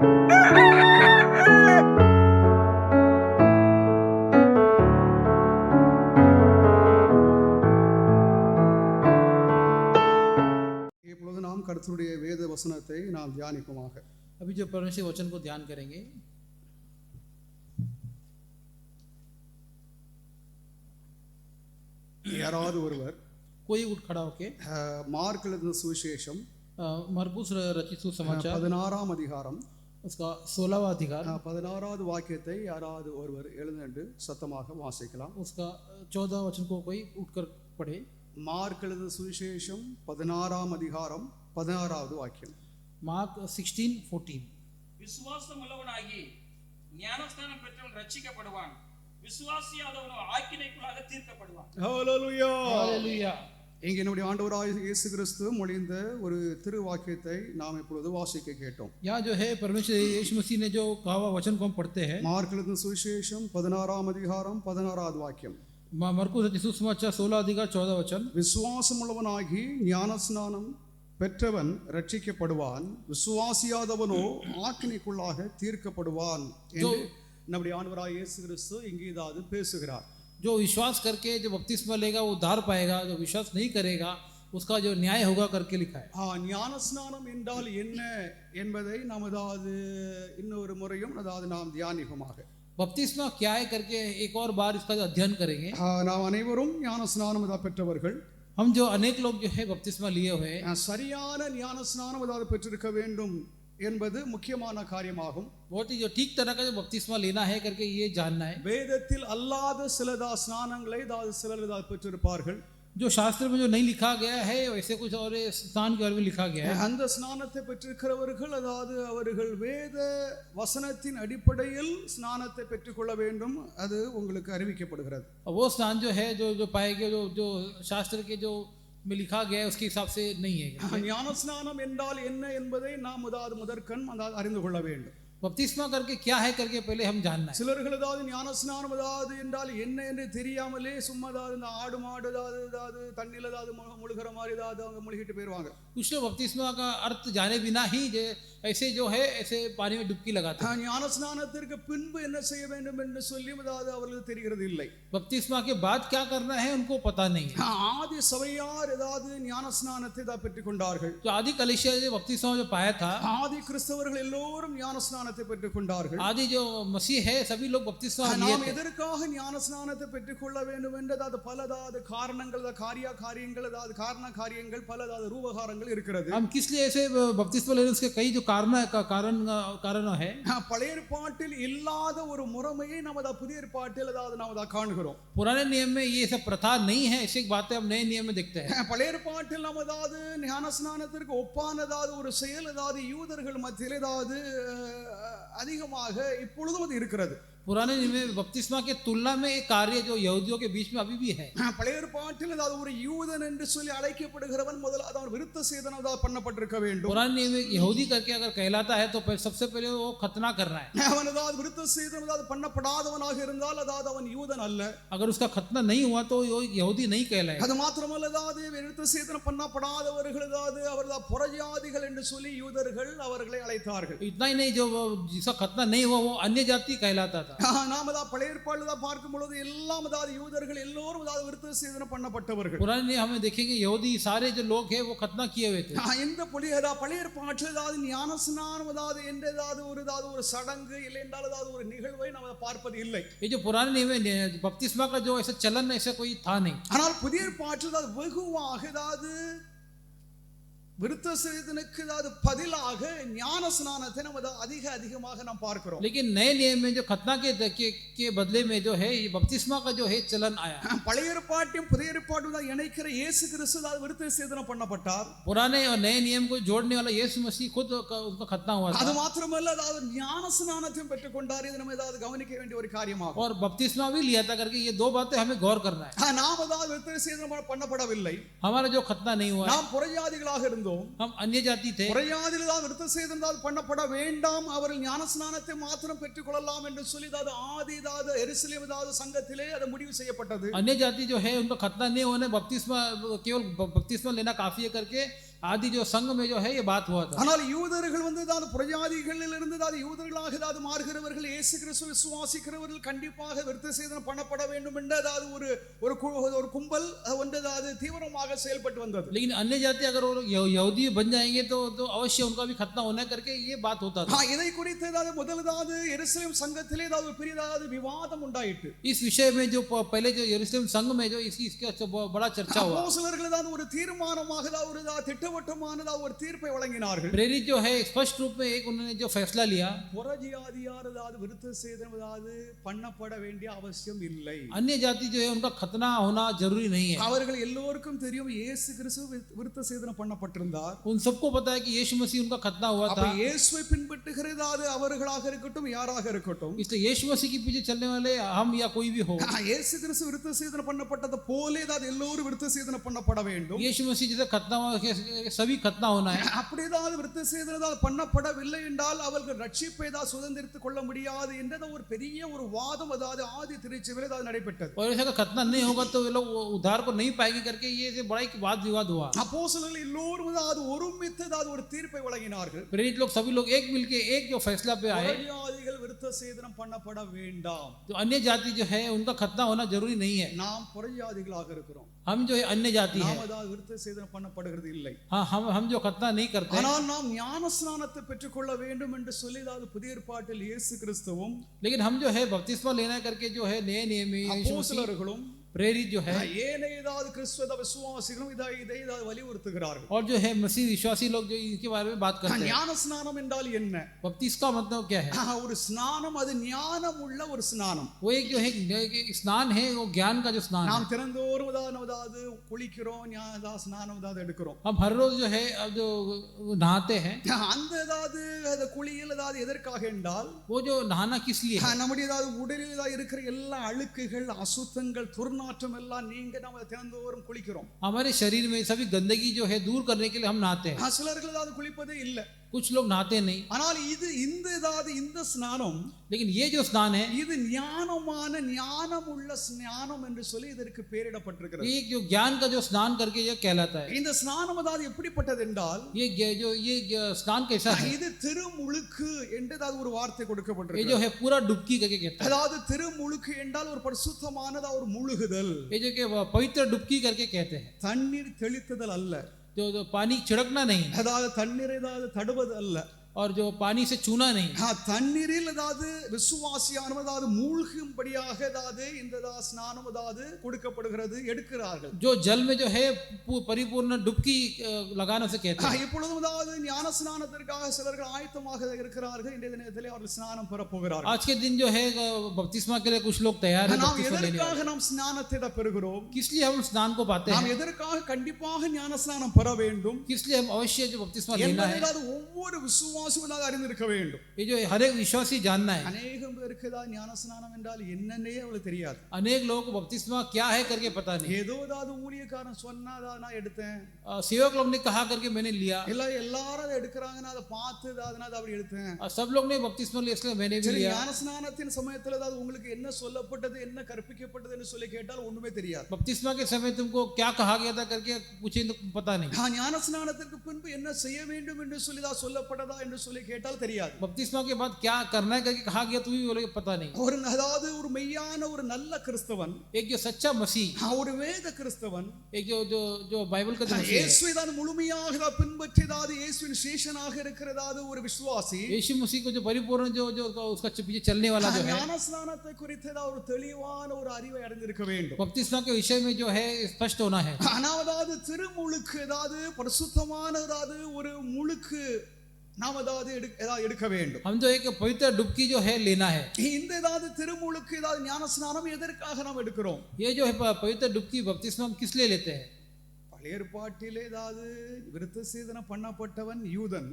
இப்பொழுது நாம் கர்த்தருடைய வேத வசனத்தை நாம் தியானிப்போமாக. अभी जो परमेश्वर वचन को ध्यान करेंगे, யாராவது ஒருவர் कोई उठ खड़ा होके மார்க் எழுதின சுவிசேஷம் मरकुस रचित सुसमाचार 16ஆம் அதிகாரம் उसका 16वां अधिकार 16வது வாக்கியத்தை யாராவது ஒருவர் எழுந்து சத்தமாக வாசிக்கலாம். उसका 14 वचन को कोई उठकर पढ़े. மார்க் எழுதின சுவிசேஷம் 16ஆம் அதிகாரம் 16வது வாக்கியம். மார்க் 16:14. விசுவாசம் உள்ளவனாகி ஞானஸ்நானம் பெற்றவன் ரட்சிக்கப்படுவான், விசுவாசியாதவனோ ஆக்கினைக்குள்ளாக தீர்க்கப்படுவான். ஹல்லேலூயா. हालेलुया. இங்கே நம்முடைய ஆண்டவராகிய இயேசு கிறிஸ்து மொழிந்த ஒரு திரு வாக்கியத்தை நாம் இப்பொழுது வாசிக்க கேட்டோம். यहाँ जो है परमेश्वर यीशु मसीह ने जो कहा हुआ वचन को हम पढ़ते हैं. மார்க் எழுதின சுவிசேஷம் 16ஆம் அதிகாரம் 16வது வாக்கியம். मरकुस रचित सुसमाचार 16 अधिकार 14 वचन. விசுவாசம் உள்ளவனாகி ஞானஸ்நானம் பெற்றவன் ரட்சிக்கப்படுவான், விசுவாசியாதவனோ ஆக்கினைக்குள்ளாக தீர்க்கப்படுவான் என்று நம்முடைய ஆண்டவராகிய இயேசு கிறிஸ்து இங்கே ஏதாவது பேசுகிறார். जो विश्वास करके जो बपतिस्मा लेगा वो उद्धार पाएगा, जो विश्वास नहीं करेगा उसका जो न्याय होगा करके लिखा है. ஞானஸ்நானம் என்றால் என்ன என்பதை நாம் அதாவது இன்னொரு முறையும் அதாவது நாம் தியானிப்போமாக. बपतिस्मा क्या है करके एक और बार इसका जो अध्ययन करेंगे. நாம் அனைவரும் ஞானஸ்நானம் பெற்றவர்கள். हम जो अनेक लोग जो है बपतिस्मा लिए हुए हैं, சரியான ஞானஸ்நானம் அதாவது பெற்றிருக்க வேண்டும் என்பது முக்கியமான காரியமாகும். बहुत ही जो ठीक तरह का जो बपतिस्मा लेना है करके ये जानना है. வேதத்தில் அல்லாத சில ஸ்நானங்களை அதாவது சிலர் அதாவது பெற்றிருப்பார்கள். जो शास्त्र में जो नहीं लिखा गया है वैसे कुछ और स्नान के बारे में लिखा गया है. அந்த ஸ்நானத்தை பெற்றிருக்கிறவர்கள் அதாவது அவர்கள் வேத வசனத்தின் அடிப்படையில் ஸ்நானத்தை பெற்றுக்கொள்ள வேண்டும், அது உங்களுக்கு அறிவிக்கப்படுகிறது. वो स्नान जो है जो जो पाएंगे जो जो शास्त्र के जो में लिखा गया है उसके हिसाब से नहीं है. ஞானஸ்நானம் என்றால் என்ன என்பதை நாம் அதாவது முதற்கண் அதாவது அறிந்து கொள்ள வேண்டும். बपतिस्मा करके क्या है करके पहले हम जानना है. சிலர்கள் அதாவது ஞானஸ்நானம் அதாவது என்றால் என்ன என்று தெரியாமலே சும்மா அதாவது இந்த ஆடு மாடு அதாவது தண்ணியில் அதாவது முழுகிற மாதிரி அதாவது அவங்க முழுகிட்டு போயிடுவாங்க. कुछ लोग बपतिस्मा का अर्थ जाने बिना ही ऐसे जो है ऐसे पानी में डुबकी लगाते हैं. ஞானஸ்நானத்திற்கு பின்பு என்ன செய்ய வேண்டும் என்று சொல்லி அதாவது அவர்களுக்கு தெரிகிறது இல்லை. बपतिस्मा के बाद क्या करना है उनको पता नहीं है. ஆதி சபையார் ஏதாவது ஞானஸ்நானத்தை தான் பெற்றுக் கொண்டார்கள். जो आदि कलीसिया जो बपतिस्मा जो पाया था, ஆதி கிறிஸ்தவர்கள் எல்லோரும் ஞானஸ்நானத்தை பெற்றுக் கொண்டார்கள். आदि जो मसीह है सभी लोग बपतिस्मा लिए நாம் थे. எதற்காக ஞானஸ்நானத்தை பெற்றுக்கொள்ள வேண்டும் என்றதாவது பலதாவது காரணங்கள் காரியங்கள் அதாவது காரியங்கள் பலதாவது ரூபகாரங்கள் இருக்கிறது. हम किस लिए ऐसे बपतिस्मा लेने उसके कई जो कारण है. பழைய ஏற்பாட்டில் இல்லாத ஒரு முறைமையை நமது புதிய ஏற்பாட்டில் அதாவது நாம் காணுகிறோம். पुराने नियम में ये सब प्रथा नहीं है, ऐसी बातें हम नए नियम में देखते हैं. பழைய ஏற்பாட்டில் நாம் அதாவது ஞானஸ்நானத்திற்கு ஒப்பானதாவது ஒரு செயல் அதாவது யூதர்கள் மத்தியில் ஏதாவது அதிகமாக இப்பொழுதும் அது இருக்கிறது. पुराने नियम में बपतिस्मा के तुलना में एक कार्य जो यहूदियों के बीच में अभी भी है. பழைய ஏற்பாட்டில் அதாவது ஒரு யூதன் என்று சொல்லி அழைக்கப்படுகிறவன் முதல்ல அதாவது விருத்த சேதனம் அதாவது பண்ணப்பட்டிருக்க வேண்டும். पुराने नियम में यहूदी करके अगर कहलाता है तो सबसे पहले वो खतना करना है. அவன் அதாவது விருத்த சேதனம் அதாவது பண்ணப்படாதவனாக இருந்தால் அதாவது அவன் யூதன் அல்ல. अगर उसका खतना नहीं हुआ तो यहूदी नहीं कहलाएगा. அது மாத்திரமல்ல அதாவது விருத்த சேதனம் பண்ணப்படாதவர்கள் அதாவது அவர்கள் புறஜாதிகள் என்று சொல்லி யூதர்கள் அவர்களை அழைத்தார்கள். इतना ही नहीं, जो जिसका खतना नहीं हुआ वो अन्य जाति कहलाता था. நாம் அதாவது பழைய ஏற்பாடுல பார்க்கும் பொழுது எல்லாம் அதாவது யூதர்கள் எல்லோரும் அதாவது விருத்த சேதனம் பண்ணப்பட்டவர்கள். पुराने नियम हमें देखेंगे यहूदी सारे जो लोग हैं वो खतना किए हुए थे. இந்த பழைய ஏற்பாட்டில் அதாவது ஞானஸ்நானம் அதாவது என்றதாவது ஒரு சடங்கு இல்லை என்றால் அதாவது ஒரு நிகழ்வை நாம் பார்ப்பது இல்லை. ये जो पुराने नियम में बपतिस्मा का जो ऐसा चलन ऐसा कोई था नहीं. ஆனால் புதிய ஏற்பாட்டில் அதாவது வெகுவாக அதாவது விருத்த சேதனுக்கு அதாவது பதிலாக ஞான ஸ்நானத்தை நம்ம அதிகமாக நாம் பார்க்கிறோம். लेकिन नए नियम में जो खतना के बदले में जो है ये बपतिस्मा का जो है चलन आया. பழைய ஏற்பாட்டையும் புதிய ஏற்பாட்டையும் இணைக்கிற இயேசு கிறிஸ்து அதாவது விருத்த சேதனம் பண்ணப்பட்டார். पुराने और नए नियम को जोड़ने वाला यीशु मसीह खुद उनका खतना हुआ था. அது மாத்திரமல்ல அதாவது ஞான ஸ்நானத்தையும் பெற்றுக்கொண்டார். இது நம்ம ஏதாவது கவனிக்க வேண்டிய ஒரு காரியமாகும். और बपतिस्मा भी लिया था करके ये दो बातें हमें गौर करना है. நாம் அதாவது விருத்த சேதனம் பண்ணப்படவில்லை. हमारा जो खतना नहीं हुआ, நாம் புறஜாதிகளாக இருந்தோம். हम अन्य जाति थे. புறஜாதிகள் தான் விருத்த சேதனம் பண்ணப்பட வேண்டாம், அவர்கள் ஞான ஸ்நானத்தை மாத்திரம் பெற்றுக்கொள்ளலாம் என்று சொல்லி ஆதி எருசலேம் சங்கத்திலே அது முடிவு செய்யப்பட்டது. अन्य जाति जो है उनका खतना नहीं होने बपतिस्मा केवल बपतिस्मा लेना काफी है करके आदि जो संघ में जो है ये बात हुआ था। ஆனால் யூதர்கள் வந்து அதாவது புறஜாதிகளில் இருந்து அதாவது யூதர்களாக அதாவது மாறுகிறவர்கள் இயேசு கிறிஸ்துவை விசுவாசிக்கிறவர்கள் கண்டிப்பாக விருத்த சேதனம் பண்ணப்பட வேண்டும் என்ற அதாவது ஒரு கும்பல் ஒன்று அதாவது தீவிரமாக செயல்பட்டு வந்தது. लेकिन अन्य जाति अगर वो यहूदी बन जाएंगे तो अवश्य उनका भी खतना होना करके ये बात होता था। இதை குறித்து அதாவது முதலாவது எருசலேம் சங்கத்திலே அதாவது பெரிதாவது விவாதம் உண்டாயிற்று. इस विषय में जो पहले जो यरूशलेम संघ में जो इसका बड़ा चर्चा हुआ। அப்போஸ்தலர்கள் அதாவது ஒரு தீர்மானமாக அதாவது ஒரு திட்டவட்டமான ஒரு தீர்ப்பை வழங்கினார்கள். प्रेरित जो है स्पष्ट रूप में एक उन्होंने जो फैसला लिया, புறஜாதியார் அதாவது விருத்த சேதனம் அதாவது பண்ணப்பட வேண்டிய அவசியம் இல்லை. अन्य जाति जो है उनका खतना होना जरूरी नहीं है। அவர்கள் எல்லோருக்கும் தெரியும் இயேசு கிறிஸ்து விருத்த சேதனம் பண்ணப்பட்டிருந்தார். उन सबको पता है कि यीशु मसीह उनका खतना हुआ அப்ப था। இயேசுவை பின்பற்றுகிறது அவர்களாக இருக்கட்டும் யாராக இருக்கட்டும், इसलिए यीशु मसीह के पीछे चलने वाले हम या कोई भी हो, இயேசு கிறிஸ்து விருத்த சேதனம் பண்ணப்பட்டது போலே அதாவது எல்லோரும் விருத்த சேதனம் பண்ணப்பட வேண்டும். यीशु मसीह जैसे खतना सभी खतना होना है। அப்படிதான் விருத்த சேதனம் பண்ணப்படவில்லை என்றால் அவர்கள் ரட்சிப்பை தான் சுதந்திரித்துக் கொள்ள முடியாது என்ற ஒரு பெரிய ஒரு வாதம் அதாவது ஆதி திருச்சபையில் அதாவது நடைபெற்றது. और ऐसा खतना नहीं होगा तो वे लोग उद्धार को नहीं पाएंगे करके ये बड़ा एक वाद विवाद हुआ। அப்போஸ்தலர்கள் எல்லோரும் அதாவது ஒருமித்து அதாவது ஒரு தீர்ப்பை வழங்கினார்கள். प्रेरित लोग सभी लोग एक मिलके एक जो फैसला पे आए, புறஜாதிகள் விருத்த சேதனம் பண்ணப்பட வேண்டாம். जो अन्य जाति जो है उनका खतना होना जरूरी नहीं है। நாம் புறஜாதிகளாக இருக்கிறோம், हम जो है अन्य जाति है, நாம் அதாவது விருத்த சேதனம் பண்ணப்படுகிறது இல்லை. हाँ हम जो खतना नहीं करते, ஆனால் நாம் ஞானஸ்நானத்தை பெற்றுக்கொள்ள வேண்டும் என்று சொல்லி அதாவது புதிய ஏற்பாட்டில் இயேசு கிறிஸ்துவும் लेकिन हम जो है बपतिस्मा लेना करके जो है नए नियम में यीशु मसीह அப்போஸ்தலர்களும் प्रेरित जो है ஏனைய ஏதாவது கிறிஸ்துவ விசுவாசிகளும் இதை வலியுறுத்துகிறார்கள். और जो है मसीह विश्वासी लोग जो इनके बारे में बात करते हैं। ஞானஸ்நானம் என்றால் என்ன? बपतिस्मा का मतलब क्या है? ஒரு ஸ்நானம், அது ஞானம் உள்ள ஒரு ஸ்நானம். वो एक जो है स्नान है, वो ज्ञान का जो स्नान நாம் है। தினந்தோறும் அதாவது குளிக்கிறோம், ஸ்நானம் அதாவது எடுக்கிறோம். हम हर रोज जो है अब जो नहाते हैं, அந்த அதாவது அந்த குளியல் அதாவது எதற்காக என்றால் वो जो नहाना किस लिए है? நம்முடைய அதாவது உடலில் இருக்கிற எல்லா அழுக்குகள் அசுத்தங்கள் துர்நாற்றம் எல்லாம் நீங்க நம்ம தினந்தோறும் குளிக்கிறோம். हमारे शरीर में सभी गंदगी जो है दूर करने के लिए हम नहाते हैं। சிலர்கள் அதாவது குளிப்பதே இல்லை, कुछ लोग नहाते नहीं। ஆனால் இந்த ஸ்நானம், लेकिन ये जो स्नान है, இது ஞானமான ஞானமுள்ள ஸ்நானம் என்று சொல்லி இதற்கு பெயரிடப்பட்டிருக்கிறது. ये जो ज्ञान का जो स्नान करके ये कहलाता है। இந்த ஸ்நானம் அதாவது எப்படிப்பட்டது என்றால் ये स्नान कैसा है? இது திருமுழுக்கு என்று அதாவது ஒரு வார்த்தை ये கொடுக்கப்பட்டிருக்கு. जो है पूरा डुबकी करके कहता है। அதாவது திருமுழுக்கு என்றால் ஒரு பரிசுத்தமானதா ஒரு முழுகுதல், ये जो कि पवित्र डुबकी करके कहते हैं। தண்ணீர் தெளித்துதல் அல்ல, जो पानी छिड़कना नहीं, அதாவது தண்ணீரை அதாவது தடுவது அல்ல, और जो पानी से छूना नहीं। தண்ணீரில் அதாவது விசுவாசியானவர் அதாவது மூழ்கும்படியாக அதாவது இந்த ஸ்நானம் அதாவது கொடுக்கப்படுகிறது, எடுக்கிறார்கள். जो जल में जो है परिपूर्ण डुबकी लगाने से कहते हैं। இப்பொழுதும் அதாவது ஞான ஸ்நானத்திற்காக சிலர்கள் ஆயத்தமாக இருக்கிறார்கள். இன்றைய தினத்திலே அவர்கள் ஸ்நானம் பெற போகிறார்கள். आज के दिन जो है बपतिस्मा के लिए कुछ लोग तैयार हैं நாம் बपतिस्मा लेने எதற்காக वाले। நாம் ஸ்நானத்தை பெறுகிறோம்? किस लिए हम स्नान को पाते நாம் हैं? எதற்காக கண்டிப்பாக ஞான ஸ்நானம் பெற வேண்டும் किस लिए हम अवश्य जो बपतिस्मा लेना என்பதை है, அதாவது ஒவ்வொரு விசுவாசியும் அதாவது அறிந்திருக்க வேண்டும். ये जो हर एक विश्वासी जानना है। அநேகம் பேருக்கு அதாவது ஞான ஸ்நானம் என்றால் என்னன்னே அவளுக்கு தெரியாது. अनेक लोगों को बपतिस्मा क्या है करके पता नहीं। ஏதோ அதாவது ஊழியக்காரன் சொன்னாதான் நான் எடுத்தேன், सेवक लोग ने कहा करके मैंने लिया, இல்ல எல்லாரும் அதை எடுக்கிறாங்கன்னா அதை பார்த்து அதாவது அப்படி எடுத்தேன். और सब लोग ने बपतिस्मा लिया इसलिए मैंने भी சரி, लिया। ஞான ஸ்நானத்தின் சமயத்தில் அதாவது உங்களுக்கு என்ன சொல்லப்பட்டது என்ன கற்பிக்கப்பட்டது என்று சொல்லி கேட்டால் ஒண்ணுமே தெரியாது. बपतिस्मा के समय तुमको क्या कहा गया था करके पूछे तो पता नहीं। ஞான ஸ்நானத்திற்கு பின்பு என்ன செய்ய வேண்டும் என்று சொல்லி தான் சொல்லப்பட்டதா என்று சொல்லி கேட்டால் தெரியாது. बपतिस्मा के बाद क्या करना है करके कहा गया तो भी बोले पता नहीं। ஒரு அதாவது ஒரு மெய்யான ஒரு நல்ல கிறிஸ்தவன், एक जो सच्चा मसीह, ஒரு வேத கிறிஸ்தவன், एक जो जो जो बाइबल का जो मसीह है, இயேசுவை தான் முழுமையாக பின்பற்றியதாவது இயேசுவின் சேஷனாக இருக்கிறதாவது ஒரு விசுவாசி, यीशु मसीह को जो परिपूर्ण जो जो उसका पीछे चलने वाला जो है, ஞான ஸ்நானத்தை குறித்து ஒரு தெளிவான ஒரு அறிவை அடைந்திருக்க வேண்டும். बपतिस्मा के विषय में जो है स्पष्ट होना है। அதாவது திருமுழுக்கு அதாவது பரிசுத்தமான அதாவது ஒரு முழுக்கு நாம் அதாவது எடுக்க வேண்டும். हम जो एक पवित्र डुबकी जो है लेना है। இந்த அதாவது திருமுழுக்கு அதாவது ஞான ஸ்நானம் எதற்காக நாம் எடுக்கிறோம்? ये जो है पवित्र डुबकी बपतिस्मा हम किस लिए लेते हैं? பழைய ஏற்பாட்டிலே அதாவது விருத்த சேதனம் பண்ணப்பட்டவன் யூதன்,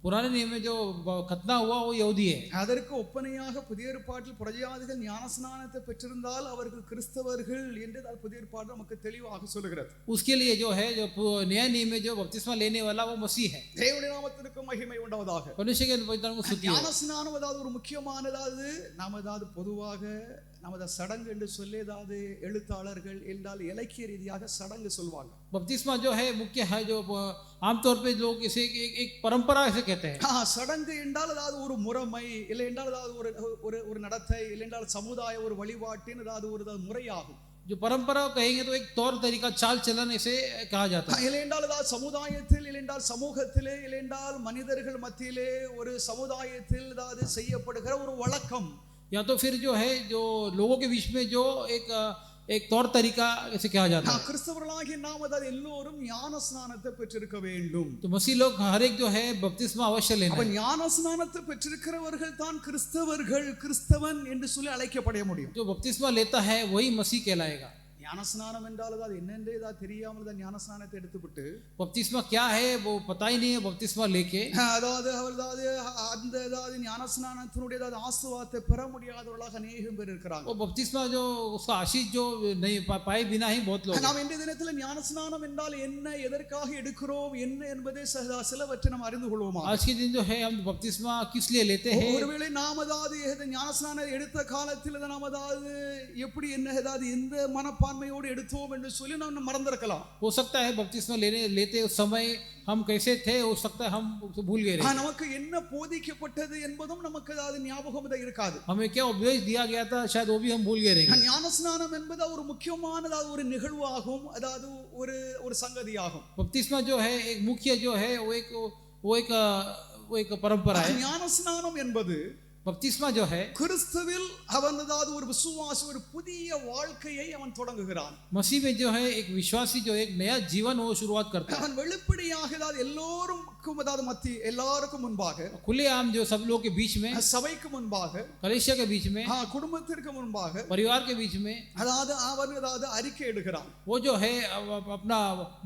पुराने नियम में जो खतना हुआ वो यहूदी है। அதற்கு ஒப்பனையாக புதிய ஏற்பாட்டில் புறஜாதிகள் ஞான ஸ்நானத்தை பெற்றிருந்தால் அவர்கள் கிறிஸ்தவர்கள் என்று புதிய ஏற்பாடு நமக்கு தெளிவாக சொல்கிறது. उसके लिए जो है जो नया नियम में जो बपतिस्मा लेने वाला वो मसीह है। தேவனுடைய நாமத்திற்கு மகிமை உண்டாவதாக. परमेश्वर के पवित्र नाम को स्तुति हो। ஞான ஸ்நானம் அதாவது ஒரு முக்கியமானதாவது நாம் அதாவது பொதுவாக நமது சடங்கு என்று சொல்லி ஏதாவது எழுத்தாளர்கள் என்றால் இலக்கிய ரீதியாக சடங்கு சொல்வாங்க. बपतिस्मा जो है मुख्य है, जो आमतौर पे लोग इसे एक परंपरा से कहते हैं. சடங்கு என்றால் அதாவது ஒரு முறைமை, இல்லை என்றால் அதாவது ஒரு ஒரு நடத்தை, இல்லை என்றால் சமுதாய ஒரு வழிபாட்டின் அதாவது ஒரு முறையாகும். जो परंपरा कहेंगे तो एक तौर तरीका, चाल चलन इसे कहा जाता है. இல்லை என்றால் அதாவது சமுதாயத்தில், இல்லை என்றால் சமூகத்திலே, இல்லை என்றால் மனிதர்கள் மத்தியிலே ஒரு சமுதாயத்தில் அதாவது செய்யப்படுகிற ஒரு வழக்கம். या तो फिर जो है जो लोगों के बीच में जो एक तौर तरीका इसे कहा जाता है. கிறிஸ்தவர்களாகிய நாம் அதாவது எல்லோரும் ஞான ஸ்நானத்தை பெற்றிருக்க வேண்டும். तो मसीह लोग हर एक जो है बपतिस्मा अवश्य लेना है. ஞான ஸ்நானத்தை பெற்றிருக்கிறவர்கள் தான் கிறிஸ்தவர்கள், கிறிஸ்தவன் என்று சொல்லி அழைக்கப்பட முடியும். जो बपतिस्मा लेता है वही मसीह कहलाएगा. ஞானஸ்நானம் என்றால் அது என்னென்றே ஏதாவது தெரியாமல் தான் ஞானஸ்நானத்தை எடுத்துவிட்டு बपतिस्मा क्या है वो पता ही नहीं है. बपतिस्मा लेके அதாவது அதாவது அந்த அதாவது ஞானஸ்நானத்தினுடைய அதாவது ஆசீர்வாதத்தை பெற முடியாதவர்களாக அநேகம் பேர் இருக்கிறாங்க. वो बपतिस्मा जो उसका आशीष जो नहीं पाए बिना ही बहुत लोग. நாம் இந்த தினத்தில் ஞானஸ்நானம் என்றால் என்ன, எதற்காக எடுக்கிறோம் என்ன என்பதை சிலவற்றை நாம் அறிந்து கொள்வோமா. आज के दिन जो है हम बपतिस्मा किस लिए लेते हैं. ஒருவேளை நாம் அதாவது ஞானஸ்நானம் எடுத்த காலத்தில் நாம் அதாவது எப்படி என்ன ஏதாவது எந்த மனப்பான்மையோடு எடுத்தோம் என்று சொல்லி நாம் மறந்திருக்கலாம். हो सकता है बपतिस्मा लेते उस समय हम कैसे थे, हो सकता है हम भूल गए. நமக்கு என்ன போதிக்கப்பட்டது என்பதும் நமக்கு அதாவது ஞாபகம் இருக்காது. हमें क्या उपदेश दिया गया था शायद वो भी हम भूल गए रहेंगे. ஞானஸ்நானம் என்பது ஒரு முக்கியமான ஒரு நிகழ்வாகும், அதாவது ஒரு சங்கதியாகும். बपतिस्मा जो है एक मुख्य जो है वो एक परंपरा है. ஞானஸ்நானம் என்பது बपतिस्मा जो है கிறிஸ்துவில் அவன் அதாவது ஒரு விசுவாசி ஒரு புதிய வாழ்க்கையை அவன் தொடங்குகிறான். मसीह में जो है एक विश्वासी जो एक नया जीवन वो शुरुआत करता है. அவன் வெளிப்படையாக அதாவது எல்லோருக்கும் அதாவது மத்திய எல்லாருக்கும் முன்பாக, खुलेआम जो सब लोग के बीच में, சபைக்கு முன்பாக, कलीसिया के बीच में, குடும்பத்திற்கு முன்பாக, परिवार के बीच में அதாவது அவன் அதாவது அறிக்கை எடுக்கிறான். वो जो है अपना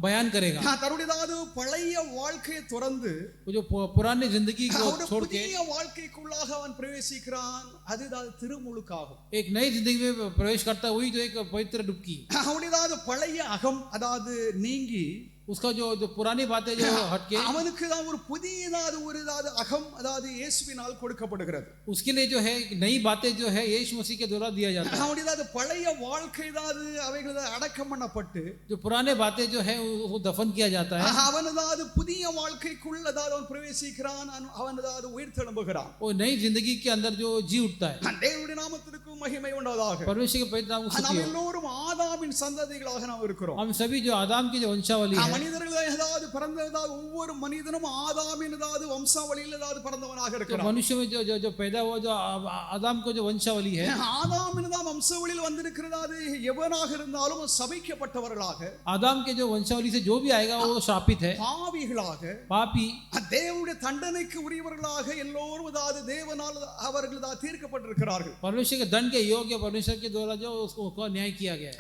बयान करेगा. தன்னுடைய அதாவது பழைய வாழ்க்கையை துறந்து वो जो पुरानी जिंदगी को छोड़ के புதிய வாழ்க்கைக்குள்ளாக அவன் பிரவேசிக்கிறான். அதுதான் திருமுழுக்காகும். एक नई जिंदगी में प्रवेश करता हुई जो एक पवित्र डुबकी. அவனுடைய பழைய அகம் அதாவது நீங்கி उसका जो पुरानी बातें जो हटके அவனுக்கு தான் ஒரு புதியதாவது ஒரு அகம் அதாவது இயேசுவினால் கொடுக்கப்படுகிறது. उसके लिए जो है नई बातें जो है यीशु मसीह के द्वारा दिया जाता है. அவனுடைய பழைய வாழ்க்கை அதாவது அவைகள் அடக்கம் பண்ணப்பட்டு जो पुराने बातें जो है वो दफन किया जाता है. அவனதாவது புதிய வாழ்க்கைக்குள் அதாவது அவன் பிரவேசிக்கிறான். அவனதாவது உயிர் தெழும்புகிறான். वो नई जिंदगी के अंदर जो जी उठता है. தேவனுடைய நாமத்திற்கு மகிமை உண்டாவதாக. परमेश्वर के पवित्र नाम को स्तुति हो. நாம் எல்லோரும் ஆதாமின் சந்ததிகளாக நாம் இருக்கிறோம். हम सभी जो आदम की जो वंशावली है, மனிதர்கள் ஏதாவது பிறந்ததாவது ஒவ்வொரு மனிதனும் ஆதாமின் ஏதாவது வம்சாவளியில் ஏதாவது பிறந்தவனாக இருக்கிறான். मनुष्य में जो पैदा हुआ जो आदम को जो वंशावली है, ஆதாமின் தான் வம்சாவளியில் வந்திருக்கிறது எவனாக இருந்தாலும் சபிக்கப்பட்டவர்களாக, आदम के जो वंशावली से जो भी आएगा वो शापित है, பாவிகளாக, पापी, தேவனுடைய தண்டனைக்கு உரியவர்களாக எல்லோரும் அதாவது தேவனால் அவர்கள் தீர்க்கப்பட்டிருக்கிறார்கள். परमेश्वर के दंड के योग्य परमेश्वर के द्वारा जो उसको न्याय किया गया है.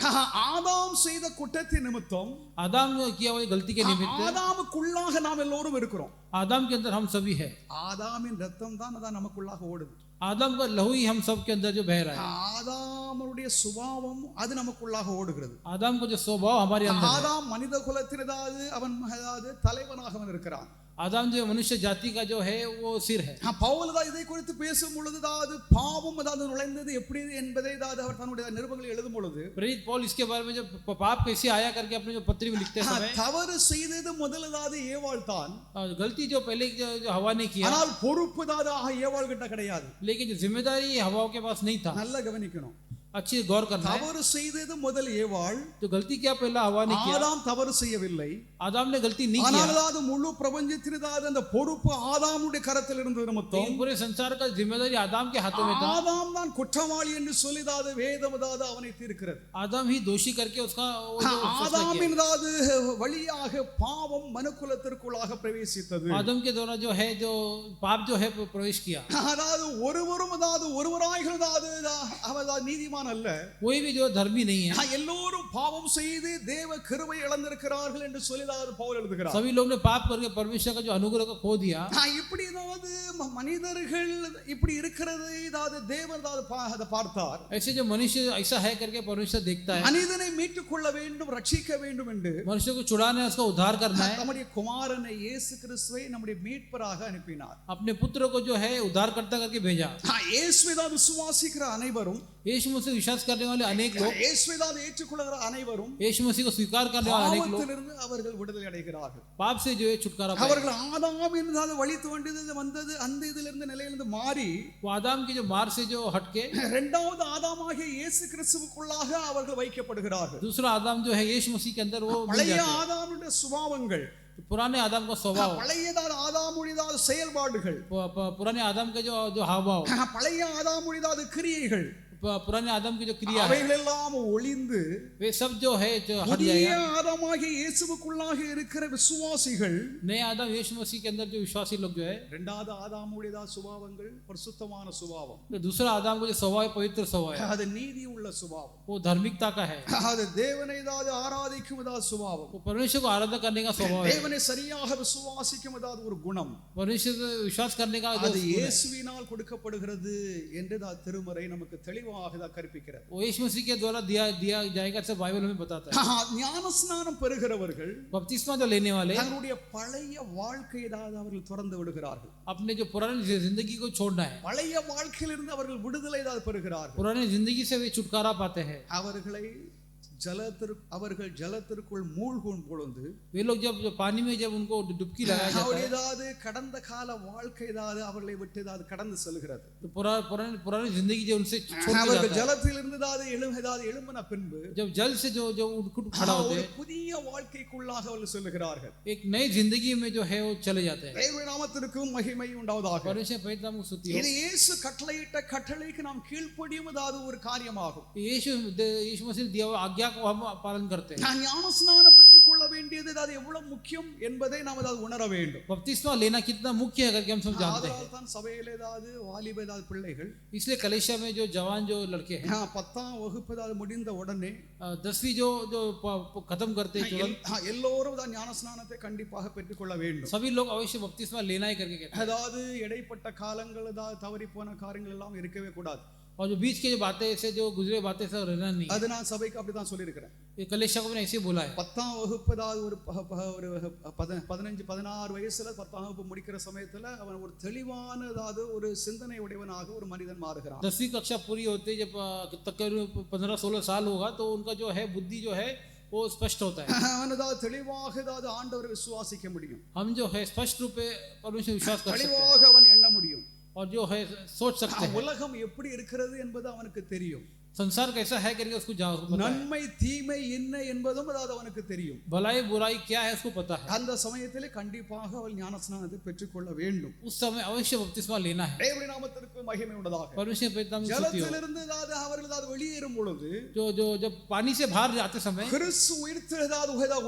ஆதாம் செய்த குற்றத்தின் நிமித்தம், आदम ने किया हुआ गलती के निमित्त ஆதாமுக்குள்ளாக நாம் எல்லோரும் இருக்கிறோம். आदम के अंदर हम सभी है. ஆதாமின் ரத்தம் தான் அதான் நமக்குள்ளாக ஓடுது. आदम का लहू ही हम सब के अंदर जो बह रहा है. ஆதாமுடைய சுபாவம் அது நமக்குள்ளாக ஓடுகிறது. आदम का जो स्वभाव हमारे अंदर है. ஆதாம் மனித குலத்தின் அதாவது அவன் அதாவது தலைவனாக அவன் இருக்கிறான். आदम जो मनुष्य जाति का जो है वो सिर है. பவுல் தான் இதை குறித்து பேசும் பொழுது அதாவது பாவம் அதாவது நுழைந்தது எப்படி என்பதை அதாவது அவர் தன்னுடைய நிருபங்களில் எழுதும் பொழுது प्रेरित पौल इसके बारे में जो पाप कैसे आया करके अपने जो पत्री में लिखते समय, தவறு செய்தது முதலாவது ஏவாள் தான். गलती जो पहले जो हवा ने किया, ஆனால் பொறுப்பு அதாவது ஏவாள் கிட்ட கிடையாது. लेकिन जो जिम्मेदारी हवा के पास नहीं था. நல்லா கவனிக்கணும். अच्छी गौर करना है. தவறு செய்தது முதல் ஏவாள். जो गलती किया पहला हवा ने किया. ஆதாம் தவறு செய்யவில்லை. आदम ने गलती नहीं ஆனால் किया. அது முழு பிரபஞ்சத்தினதாவது அந்த பொறுப்பு ஆதாமுடைய கரத்தில் இருந்தது நிமித்தம் लेकिन पूरे संसार का जिम्मेदारी आदम के हाथों में था. ஆதாம் தான் குற்றவாளி என்று சொல்லி அதாவது வேதம் அதாவது அவனை தீர்க்கிறது. आदम ही दोषी करके उसका वो जो फैसला किया. ஆதாமின் அதாவது வழியாக பாவம் மனுக்குலத்திற்குள்ளாக பிரவேசித்தது. आदम के द्वारा जो है जो पाप जो है प्रवेश किया. அதாவது ஒருவரும் அதாவது ஒருவராக அதாவது அவன் நீதிமான் அல்ல. कोई भी जो धर्मी नहीं है. எல்லோரும் பாவம் செய்து தேவ கிருபை இழந்திருக்கிறார்கள் என்று சொல்லி அதாவது பவுல் எழுதுகிறார். सभी लोग ने पाप करके परमेश्वर का जो अनुग्रह को खो दिया. இப்படி அதாவது மனிதர்கள் இப்படி இருக்கிறதை அதாவது தேவன் அதாவது பார்த்தார். ऐसे जो मनुष्य ऐसा है करके परमेश्वर देखता है. மனிதனை மீட்டுக் கொள்ள வேண்டும், ரட்சிக்க வேண்டும் என்று मनुष्य को छुड़ाना है, उसका उद्धार करना है. நம்முடைய குமாரனை இயேசு கிறிஸ்துவை நம்முடைய மீட்பராக அனுப்பினார். अपने पुत्र को जो है उद्धारकर्ता करके भेजा. இயேசுவை தான் விசுவாசிக்கிற அனைவரும் यीशु मसीह से विश्वास करने वाले अनेक लोग, இயேசுவை தான் ஏற்றுக்கொள்கிற அனைவரும் यीशु मसीह को स्वीकार करने वाले अनेक लोग பாவத்திலிருந்து அவர்கள் விடுதலை அடைகிறார்கள். पाप से जो है छुटकारा पाए। அவர்கள் ஆதாமின் வழி தோன்றியது வந்தது அந்த இதிலிருந்து நிலையிலிருந்து மாறி वो आदम की जो मार से जो हटके இரண்டாவது ஆதாமாகிய இயேசு கிறிஸ்துவுக்குள்ளாக அவர்கள் வைக்கப்படுகிறார்கள். दूसरा आदम जो है यीशु मसीह के अंदर वो मिल பழைய जाते हैं। ஆதாமுடைய சுபாவங்கள், पुराने आदम का स्वभाव, பழையதான ஆதாமுடையதான செயல்பாடுகள், पुराने आदम के जो हाव भाव, பழைய ஆதாமுடையதான கிரியைகள், पुराने आदम की जो क्रिया है, அவைகள் எல்லாம் ஒளிந்து वे सब जो है जो हट புதிய जाएगा। ஆதாமாகிய இயேசுவுக்குள்ளாக இருக்கிற விசுவாசிகள், नए आदम यीशु मसीह के अंदर जो विश्वासी लोग जो है, இரண்டாவது ஆதாமுடையதான சுபாவங்கள் பரிசுத்தமான சுபாவம், तो दूसरा आदम को जो स्वभाव है पवित्र स्वभाव है, அது நீதி உள்ள சுபாவம், वो धार्मिकता का है, அது தேவனை ஆராதிக்குவதான சுபாவம், वो परमेश्वर को आराधना करने का स्वभाव है, தேவனை சரியாக விசுவாசிக்குவதான ஒரு குணம், परमेश्वर से विश्वास करने का जो அது गुण है, இயேசுவினால் கொடுக்கப்படுகிறது என்று திருமறை நமக்கு தெளிவாக கற்பிக்கிறது. वो यीशु मसीह के द्वारा दिया जाएगा, ऐसा बाइबल में बताता है। ஞானஸ்நானம் பெறுகிறவர்கள் बपतिस्मा जो लेने वाले தங்களுடைய பழைய வாழ்க்கையை அவர்கள் திறந்து விடுகிறார்கள். अपने जो पुरानी जिंदगी को छोड़ना है, பழைய வாழ்க்கையிலிருந்து அவர்கள் விடுதலை பெறுகிறார்கள். पुरानी जिंदगी से वे छुटकारा पाते हैं। அவர்கள் ஜலத்திற்குள் மூழ்கும் பொழுது वे लोग जब पानी में जब उनको डुबकी लगाया जाता है, கடந்த கால வாழ்க்கை அவர்களை விட்டு கடந்து செல்கிறது. तो पुरानी जिंदगी जो उनसे छोड़ அவர்கள் ஜலத்திலிருந்து எழும்பின பின்பு जब जल से जो उठ खड़ा होते हैं, புதிய வாழ்க்கைக்குள்ளாக அவர்கள் செல்கிறார்கள். एक नई जिंदगी में जो है वो चले जाते हैं। தேவனுடைய நாமத்திற்கு மகிமை உண்டாவதாக. परमेश्वर पवित्र नाम को स्तुति हो। இது இயேசு கட்டளையிட்ட கட்டளைக்கு நாம் கீழ்ப்படியுவதாது ஒரு காரியமாகும். यीशु मसीह ने दिया हुआ आज्ञा को हम पालन करते हैं। நான் ஞானஸ்நானம் பெற்றுக்கொள்ள வேண்டியது அது எவ்வளவு முக்கியம் என்பதை நாம் உணர வேண்டும். बपतिस्मा लेना कितना मुख्य है करके हम सब जानते हैं। தான் சபையிலே வாலிப பிள்ளைகள், इसलिए कलेशिया में जो जवान जो लड़के हैं, 10ஆம் வகுப்பு முடிந்த உடனே 10वीं जो खत्म करते हैं तुरंत எல்லோரும் ஞானஸ்நானத்தை கண்டிப்பாக பெற்றுக்கொள்ள வேண்டும். सभी लोग अवश्य बपतिस्मा लेना ही करके कहते हैं। இடைப்பட்ட காலங்கள் தவறி போன காரியங்கள் எல்லாம் இருக்கவே கூடாது. और जो बीच के जो बातें ऐसे जो गुजरे बातें सब रहना नहीं। அது நான் சபைக்கு அப்படிதான் சொல்லியிருக்கிறேன். ये कलेशिया को मैंने ऐसे बोला है। 10ஆம் வகுப்பு ஒரு 15-16 வயசுல 10ஆம் வகுப்பு முடிக்கிற சமயத்துல அவன் ஒரு தெளிவான ஒரு சிந்தனை உடையவனாக ஒரு மனிதன் மாறுகிறான். 10वीं कक्षा पूरी होते जब तकरीबन 15-16 साल होगा तो उनका जो है बुद्धि जो है वो स्पष्ट होता है। தெளிவாக ஆண்டவரை விசுவாசிக்க முடியும். हम जो है स्पष्ट रूप से परमेश्वर विश्वास कर सकते हैं தெளிவாக அவன் எண்ண முடியும். और जो है सोच सकते हैं। உலகம் எப்படி இருக்கிறது என்பது அவனுக்கு தெரியும். संसार कैसा है करके उसको நன்மை தீமை என்ன என்பதும் அவனுக்கு தெரியும். भलाई बुराई क्या है उसको पता है। அந்த சமயத்திலே கண்டிப்பாக அவள் ஞானஸ்நானத்தை பெற்றுக்கொள்ள வேண்டும். उस समय अवश्य बपतिस्मा लेना है। தேவனுடைய நாமத்திற்கு மகிமை உண்டாவதாக. परमेश्वर पवित्र नाम की स्तुति हो। ஜலத்திலிருந்து அவர்கள் வெளியேறும் பொழுது जो जब पानी से बाहर जाते समय கிறிஸ்து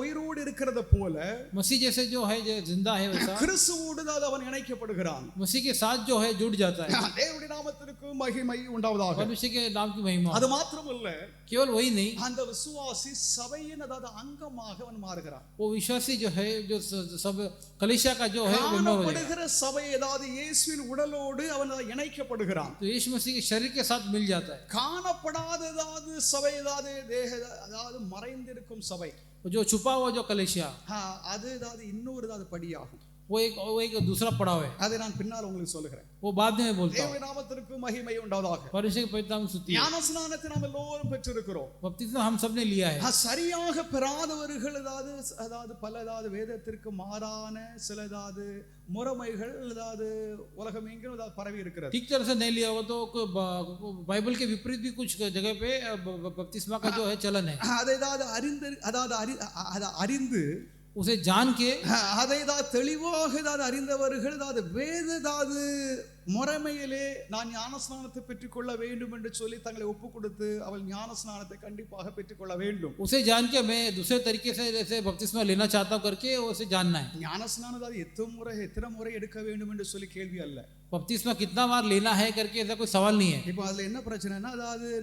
உயிரோடு இருக்கிறது போல मसीह जैसे जो है जो जिंदा है वैसा கிறிஸ்துவோடு அவன் இணைக்கப்படுகிறான். मसीह के साथ जो है जुड़ जाता है। தேவனுடைய நாமத்திற்கு மகிமை உண்டாவதாக. परमेश्वर के नाम की महिमा। அது மாத்திரமல்ல, केवल वही नहीं, அந்த விசுவாசி சபையின் அங்கமாக அவன் மாறுகிறான். वो विश्वासी जो है जो सब कलीसिया का जो है காணப்படுகிற சபை இயேசுவின் உடலோடு அவன் இணைக்கப்படுகிறான். तो यीशु मसीह के शरीर के साथ मिल जाता है। காணப்படாத சபை தேக மறைந்திருக்கும் சபை, जो छुपा हुआ जो कलीसिया அது இன்னொரு படியாகும். वो एक दूसरा पड़ाव है। அதை நான் பின்னால் உங்களுக்கு சொல்லுகிறேன். वो बाद में बोलता हूं। தேவனுடைய நாமத்திற்கு மகிமை உண்டாவதாக. परमेश्वर के पवित्र नाम की स्तुति हो। ஞானஸ்நானத்தை நாம் எல்லோரும் பெற்றிருக்கிறோம். बपतिस्मा हम सब ने लिया है। சரியாக பெறாதவர்கள் பல வேதத்திற்கு மாறான சில முறைமைகள் உலகம் எங்கும் பரவி இருக்கிறது. ठीक तरह से नहीं लिया हो तो बाइबल के विपरीत भी कुछ जगह पे बपतिस्मा का जो है चलन है। அதை அறிந்து उसे जान के அதை தெளிவாக அறிந்தவர்கள் வேத முறைமையிலே நான் ஞானஸ்நானத்தை பெற்றுக்கொள்ள வேண்டும் என்று சொல்லி தங்களை ஒப்பு கொடுத்து அவள் ஞானஸ்நானத்தை கண்டிப்பாக பெற்றுக்கொள்ள வேண்டும். उसे जान के मैं दूसरे तरीके से जैसे बपतिस्मा लेना चाहता हूं करके उसे जानना है। ஞானஸ்நானம் எத்தனை முறை எடுக்க வேண்டும் என்று சொல்லி கேள்வி அல்ல. बपतिस्मा कितना बार लेना है करके ऐसा कोई सवाल नहीं है। இப்போ அதுல என்ன பிரச்சனைனா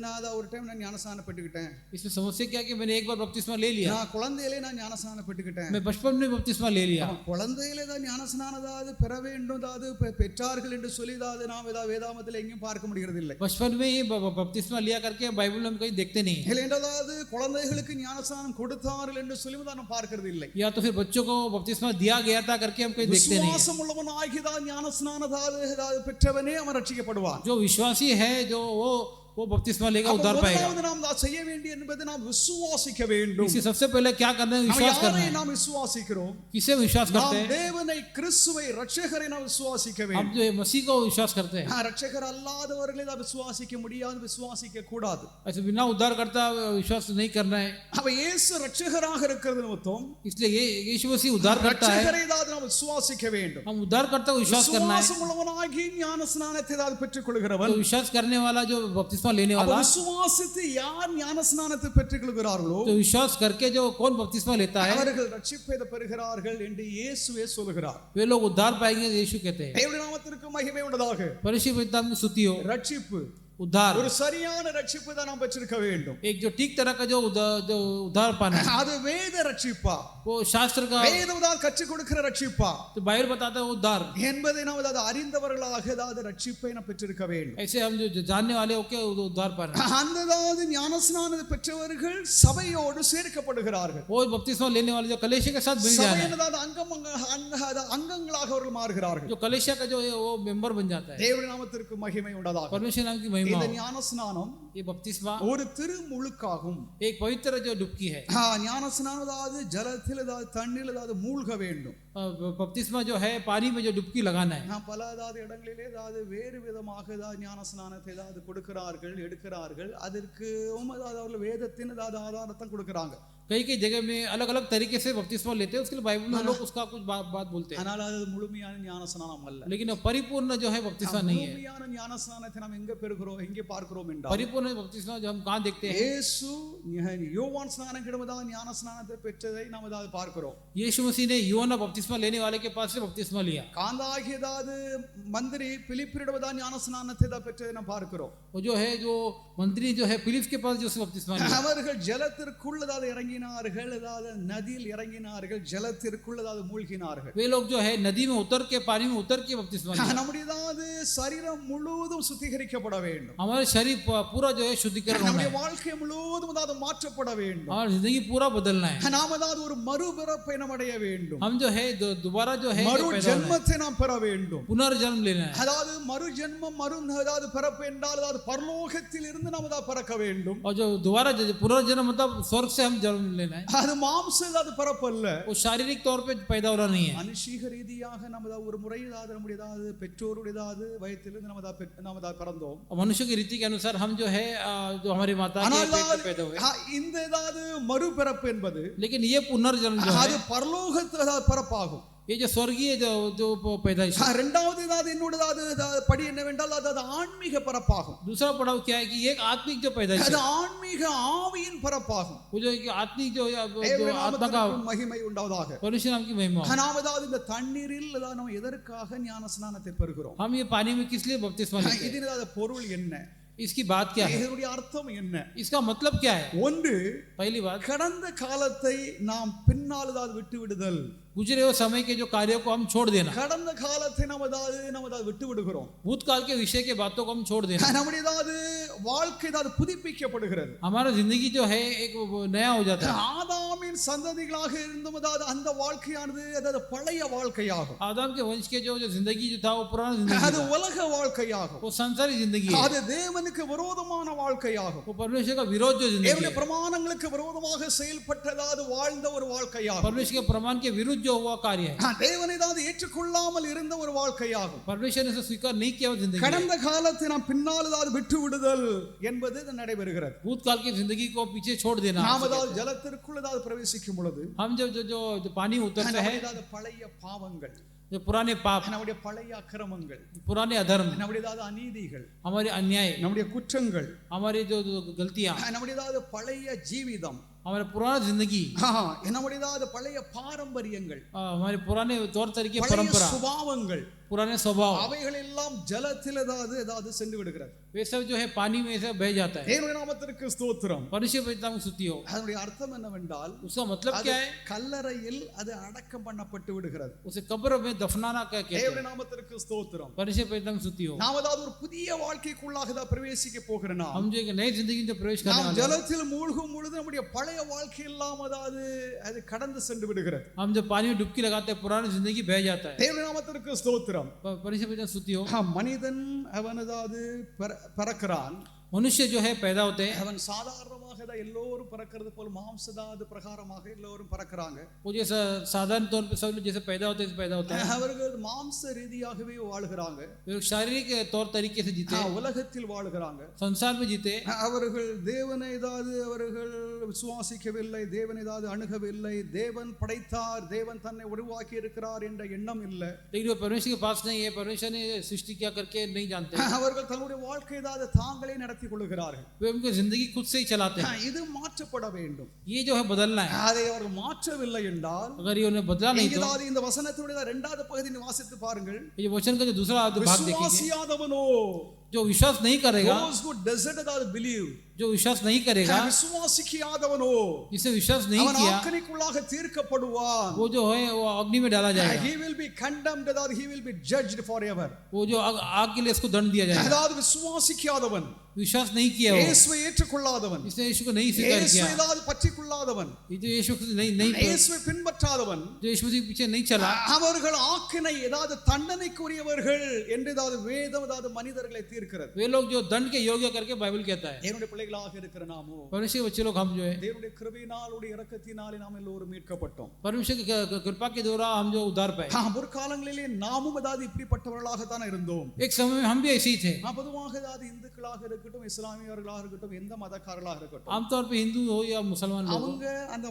நான் ஒரு டைம் நான் ஞானஸ்நானம் பெற்றுக்கிட்டேன். इसमें समस्या क्या कि मैंने एक बार बपतिस्मा ले लिया। நான் குழந்தையிலே நான் ஞானஸ்நானம் பெற்றுக்கிட்டேன். मैं बचपन में बपतिस्मा ले लिया। குழந்தையிலே ஞானஸ்நானம் பெற வேண்டும் பெற்றார்கள் என்று சொல்லி நாம் வேதாகமத்தில் எங்கேயும் பார்க்க முடிகிறது இல்லை. बचपन में ही बपतिस्मा लिया करके बाइबल में हम कहीं देखते नहीं है। குழந்தைகளுக்கு ஞானஸ்நானம் கொடுத்தார்கள் என்று சொல்லி நாம் பார்க்கிறது இல்லை. या तो फिर बच्चों को बपतिस्मा दिया गया था करके हम कहीं देखते नहीं है। விசுவாசம் உள்ளவனாகிதான் ஞானஸ்நானம் பெற்றவனே அவன் ரட்சிக்கப்படுவான். जो विश्वासी है जो वो वो बपतिस्मा लेगा அப்ப उद्धार पाएगा। முதலாவது நாம் தான் செய்ய வேண்டிய என்பது நாம் விசுவாசிக்க வேண்டும். इससे सबसे पहले क्या करना है? நாம் विश्वास करना யாரை है। நாம் விசுவாசிக்கிறோம்? किसे विश्वास நாம் करते हैं? தேவனை கிறிஸ்துவை இரட்சகரை நாம் விசுவாசிக்க हम வேண்டும். जो है मसीह को विश्वास करते हैं। இரட்சகர் அல்லாதவர்களை நாம் விசுவாசிக்க முடியாது, விசுவாசிக்க கூடாது. ऐसे बिना उद्धार करता विश्वास नहीं करना है। அப்ப இயேசு இரட்சகராக இருக்கிறது நிமித்தம் इसलिए ये यीशु मसीह उद्धार करता है, இரட்சகரை தான் நாம் விசுவாசிக்க வேண்டும். हम उद्धार करता हुआ विश्वास करना है। விசுவாசம் உள்ளவனாகி ஞான ஸ்நானத்தை தான் பெற்றுக் கொள்கிறவன். तो विश्वास करने वाला जो बपतिस्मा लेने அப்ப वाला, விசுவாசித்து யார் ஞான ஸ்நானத்தை பெற்றுக் கொள்கிறார்களோ तो विश्वास करके जो कौन बपतिस्मा लेता है அவர்கள் ரட்சிப்பை பெறுகிறார்கள் என்று இயேசுவே சொல்கிறார். वे लोग उद्धार पाएंगे, यीशु कहते हैं। தேவனுடைய நாமத்திற்கு மகிமை உண்டாதாக. परिशुद्ध पिता की स्तुति हो। ரட்சிப்பு उद्धार ஒரு சரியான ரட்சிப்பு தான் நாம் பெற்றிருக்க வேண்டும். एक जो ठीक तरह का जो उद्धार पाना है, அது வேத ரட்சிப்பா, वो शास्त्र का, வேதம் தான் கற்றுக் கொடுக்கிற ரட்சிப்பா तो बाइबल बताता है उद्धार। என்பதை நாம் அதை அறிந்தவர்களாக அதாவது ரட்சிப்பை நாம் பெற்றிருக்க வேண்டும். ऐसे हम जो जानने वाले होके उद्धार पाना, அந்த அதாவது ஞானஸ்நானம் பெற்றவர்கள் சபையோடு சேர்க்கப்படுகிறார்கள். वो बपतिस्मा लेने वाले जो कलेशिया के साथ मिल जाना है, சபையின் அதாவது அங்கங்களாக அவர்கள் மாறுகிறார்கள். जो कलेशिया का जो है वो मेंबर बन जाता है। தேவனுடைய நாமத்திற்கு மகிமை உண்டாதாக. परमेश्वर नाम की महिमा இந்த हो। ஞானஸ்நானம் ये बपतिस्मा ஒரு திருமுழுக்காகும். एक पवित्र जो डुबकी है। ஞானஸ்நானம் அதாவது ஜலத்தில் அதாவது தண்ணீர் அதாவது மூழ்க வேண்டும். बपतिस्मा जो है पानी में जो डुबकी लगाना है। நான் பல அதாவது இடங்களிலே அதாவது வேறு விதமாக அதாவது ஞானஸ்நானத்தை அதாவது கொடுக்கிறார்கள், எடுக்கிறார்கள். அதற்கு அதாவது அவர்கள் வேதத்தின் அதாவது ஆதாரத்தை கொடுக்கிறாங்க. कई कई जगह में अलग अलग तरीके से बपतिस्मा लेते हैं, उसके लिए बाइबल में लोग उसका कुछ बात बोलते हैं, ஆனால் அது முழுமையான ஞானஸ்நானம் அல்ல. लेकिन परिपूर्ण जो है बपतिस्मा नहीं है। முழுமையான ஞானஸ்நானத்தை நாம் எங்க பெறுகிறோம், எங்கே பார்க்கிறோம் என்றால் परिपूर्ण बपतिस्मा जो हम कहाँ देखते हैं? இயேசு யோவான் ஸ்நானம் கிடமதான் ஞானஸ்நானத்தை பெற்றதை நாம் அதாவது பார்க்கிறோம். यीशु मसीह ने यूहन्ना बपतिस्मा लेने वाले के पास से बपतिस्मा लिया। காந்தாகி அதாவது மந்திரி பிலிப்பிடமதான் ஞானஸ்நானத்தை தான் பெற்றதை நாம் பார்க்கிறோம். वो जो है जो मंत्री जो है फिलिप्स के पास जो से बपतिस्मा लिया। அவர்கள் ஜலத்திற்குள் அதாவது இறங்கினார்கள், அதாவது நதியில் இறங்கினார்கள், ஜலத்திற்குள் அதாவது மூழ்கினார்கள். वे लोग जो है नदी में उतर के पानी में उतर के बपतिस्मा लिया। நம்முடைய அதாவது சரீரம் முழுவதும் சுத்திகரிக்கப்பட வேண்டும். हमारे शरीर पूरा जो है शुद्धिकरण होना நம்முடைய है, வாழ்க்கை முழுவதும் அதாவது மாற்றப்பட வேண்டும். और जिंदगी पूरा बदलना है। நாம் அதாவது ஒரு மறுபிறப்பை நாம் அடைய வேண்டும். हम जो है दोबारा जो है மறு पैदा होना है, ஜென்மத்தை நாம் பெற வேண்டும். पुनर्जन्म लेना है। அதாவது மறு ஜென்மம் அதாவது பிறப்பு என்றால் அதாவது பரலோகத்தில் இருந்து நாம் அதாவது பிறக்க வேண்டும். और जो दोबारा पुनर्जन्म मतलब स्वर्ग से हम जन्म लेना है, அது மாம்ச அதாவது பிறப்பு அல்ல. वो शारीरिक तौर पे पैदा होना नहीं है। அனுஷீக ரீதியாக நம்ம ஒரு முறை அதாவது நம்முடைய அதாவது பெற்றோருடைய அதாவது வயத்திலிருந்து நம்ம அதாவது பிறந்தோம். मनुष्य की रीति के अनुसार हम जो है जो हमारी माता के पेट में पैदा हुए, இந்த ஏதாவது மறுபிறப்பு என்பது लेकिन ये पुनर्जन्म जो அது है பரலோகத்தில் அதாவது பிறப்பாகும். ये जो स्वर्गीय जो पैदाइश है। இரண்டாவது ஏதாவது என்னோட படி என்னவென்றால் அது ஆன்மீக பிறப்பாகும். दूसरा पड़ाव क्या है कि एक आत्मिक जो पैदाइश அது है, ஆன்மீக ஆவியின் பிறப்பாகும். वो जो एक आत्मिक जो தேவனுடைய आत्मा का நாமத்திற்கு மகிமை உண்டாவதாக. परमेश्वर नाम की महिमा हो। நாம் அதாவது இந்த தண்ணீரில் அதாவது நம்ம எதற்காக ஞான ஸ்நானத்தை பெறுகிறோம்? हम ये पानी में किस लिए बपतिस्मा लेते हैं? இதன் அதாவது பொருள் என்ன, इसकी बात क्या है, இதனுடைய அர்த்தம் என்ன? इसका मतलब क्या है? ஒன்று, पहली बात, கடந்த காலத்தை நாம் பின்னால் அதாவது விட்டு விடுதல். गुजरे हुए समय के जो कार्यों को हम छोड़ देना। கடந்த காலத்தை நாம் அதாவது விட்டு விடுகிறோம். भूतकाल के विषय के बातों को हम छोड़ देना। நம்முடைய அதாவது வாழ்க்கை அதாவது புதுப்பிக்கப்படுகிறது. हमारा जिंदगी जो है एक नया हो जाता है। ஆதாமின் சந்ததிகளாக இருந்தும் அதாவது அந்த வாழ்க்கையானது அதாவது பழைய வாழ்க்கையாகும். आदम के वंश के जो जिंदगी जो था वो पुराना जिंदगी அது था, உலக வாழ்க்கையாகும். वो संसारी जिंदगी है, அது தேவனுக்கு விரோதமான வாழ்க்கையாகும். वो परमेश्वर का विरोध जो जिंदगी தேவனுடைய है, பிரமாணங்களுக்கு விரோதமாக செயல்பட்டதாவது வாழ்ந்த ஒரு வாழ்க்கையாகும். परमेश्वर के प्रमाण के विरुद्ध जो हुआ कार्य है, தேவனை அதாவது ஏற்றுக்கொள்ளாமல் இருந்த ஒரு வாழ்க்கையாகும். परमेश्वर ने उसे स्वीकार नहीं किया वो जिंदगी है। கடந்த காலத்தை நாம் பின்னால் அதாவது விட்டு விடுதல் என்பது நடைபெறுகிறது. भूतकाल की जिंदगी को पीछे छोड़ देना। நாம் அதாவது ஜலத்திற்குள் அதாவது பிரவேசிக்கும் பொழுது हम जो पानी में उतरते हैं, அதாவது பழைய பாவங்கள், जो पुराने पाप, நம்முடைய பழைய அக்கிரமங்கள், पुराने अधर्म, நம்முடைய அதாவது அநீதிகள், हमारे अन्याय, நம்முடைய குற்றங்கள், हमारी जो गलतियां, நம்முடைய அதாவது பழைய ஜீவிதம், हमारा पुराना जिंदगी, நம்முடைய அதாவது பழைய பாரம்பரியங்கள், हमारे पुराने तौर तरीके, பழைய परंपरा, சுபாவங்கள், पुराने स्वभाव, அவைகள் எல்லாம் ஜலத்தில் அதாவது சென்று விடுகிறது. वे सब जो है पानी में से बह जाता है। தேவனுடைய நாமத்திற்கு ஸ்தோத்திரம். परमेश्वर पिता की स्तुति हो। அதனுடைய அர்த்தம் என்னவென்றால் उसका मतलब क्या है? கல்லறையில் அது அடக்கம் பண்ணப்பட்டு விடுகிறது. उसे कब्र में दफनाना क्या कहते தேவனுடைய हैं? நாமத்திற்கு ஸ்தோத்திரம். परमेश्वर पिता की स्तुति हो। நாம் அதாவது ஒரு புதிய வாழ்க்கைக்குள்ளாக தான் பிரவேசிக்க போகிறோம். हम जो एक नई जिंदगी में प्रवेश करने நாம் वाले हैं, ஜலத்தில் மூழ்கும் பொழுது நம்முடைய பழைய வாழ்க்கை எல்லாம் அதாவது அது கடந்து சென்று விடுகிறது. हम जब पानी में डुबकी लगाते हैं पुरानी जिंदगी बह जाता है। தேவனுடைய நாமத்திற்கு ஸ்தோத்திரம். परमेश्वर पिता की स्तुति हो। மனிதன் அவன் அதாவது பிறக்கிறான். मनुष्य जो है पैदा होते हैं, அவன் சாதாரணமாக தான் எல்லோரும் பறக்கிறது போல மாம்சதாது பிரகாரமாக எல்லோரும் பறக்கிறாங்க. वो जैसा साधारण तौर पे सब लोग जैसे पैदा होते हैं, அவர்கள் மாம்ச ரீதியாகவே வாழ்கிறாங்க, वे शारीरिक तौर तरीके से जीते हैं, உலகத்தில் வாழ்கிறாங்க, संसार में जीते हैं। அவர்கள் தேவனை ஏதாவது அவர்கள் விசுவாசிக்கவில்லை, தேவனை ஏதாவது அணுகவில்லை, தேவன் படைத்தார், தேவன் தன்னை உருவாக்கி இருக்கிறார் என்ற எண்ணம் இல்லை. लेकिन वो परमेश्वर के पास नहीं है, परमेश्वर ने सृष्टि क्या करके नहीं जानते, அவர்கள் தன்னுடைய வாழ்க்கை ஏதாவது தாங்களே நடத்தி கொள்கிறார்கள், वे उनकी जिंदगी खुद से ही चलाते हैं। இது மாற்றப்பட வேண்டும். ये जो है बदलना है, அதை அவர்கள் மாற்றவில்லை என்றால், अगर ये उन्हें बदला नहीं तो, ஏதாவது இந்த வசனத்தினுடைய இரண்டாவது பகுதியை வாசித்து பாருங்கள். ये वचन का जो दूसरा भाग देखिए, விசுவாசியாதவனோ, जो विश्वास नहीं करेगा, those who doesn't believe, जो विश्वास नहीं करेगा, விசுவாசிக்காதவனோ, जिसे विश्वास नहीं அவன் किया, ஆக்கினைக்குள்ளாக தீர்க்கப்படுவான். वो जो है वो अग्नि में डाला जाएगा, he will be condemned, that he will be judged forever. वो जो आग के लिए इसको दंड दिया जाएगा। அதாவது விசுவாசிக்காதவன், विश्वास नहीं किया, वो இயேசுவை ஏற்றுக்கொள்ளாதவன், इसने यीशु को नहीं स्वीकार இயேசுவை किया, ஏதாவது பற்றிக்கொள்ளாதவன், ये जो यीशु को नहीं இயேசுவை பின்பற்றாதவன், जो यीशु के पीछे नहीं चला, அவர்கள் ஆக்கினை ஏதாவது தண்டனைக்குரியவர்கள் என்று ஏதாவது வேதம் ஏதாவது மனிதர்களை தீர்க்கிறது. वे लोग जो दंड के योग्य करके बाइबल कहता है। என்னுடைய பிள்ளைகளாக இருக்கிற நாமோ, परमेश्वर के बच्चे लोग हम जो है, தேவனுடைய கிருபையினால் இரக்கத்தினாலே நாம் எல்லோரும் மீட்கப்பட்டோம். परमेश्वर की कृपा के द्वारा हम जो उद्धार पाए। முற்காலங்களிலே நாமும் ஏதாவது இப்படிப்பட்டவர்களாக தான் இருந்தோம். एक समय में हम भी ऐसे ही थे। பொதுவாக ஏதாவது இந்துக்களாக இருக்கட்டும், இஸ்லாமியர்களாக இருக்கட்டும், எந்த மதக்காரர்களாக இருக்கட்டும், आमतौर पे हिंदू हो या मुसलमान लोग, அவங்க அந்த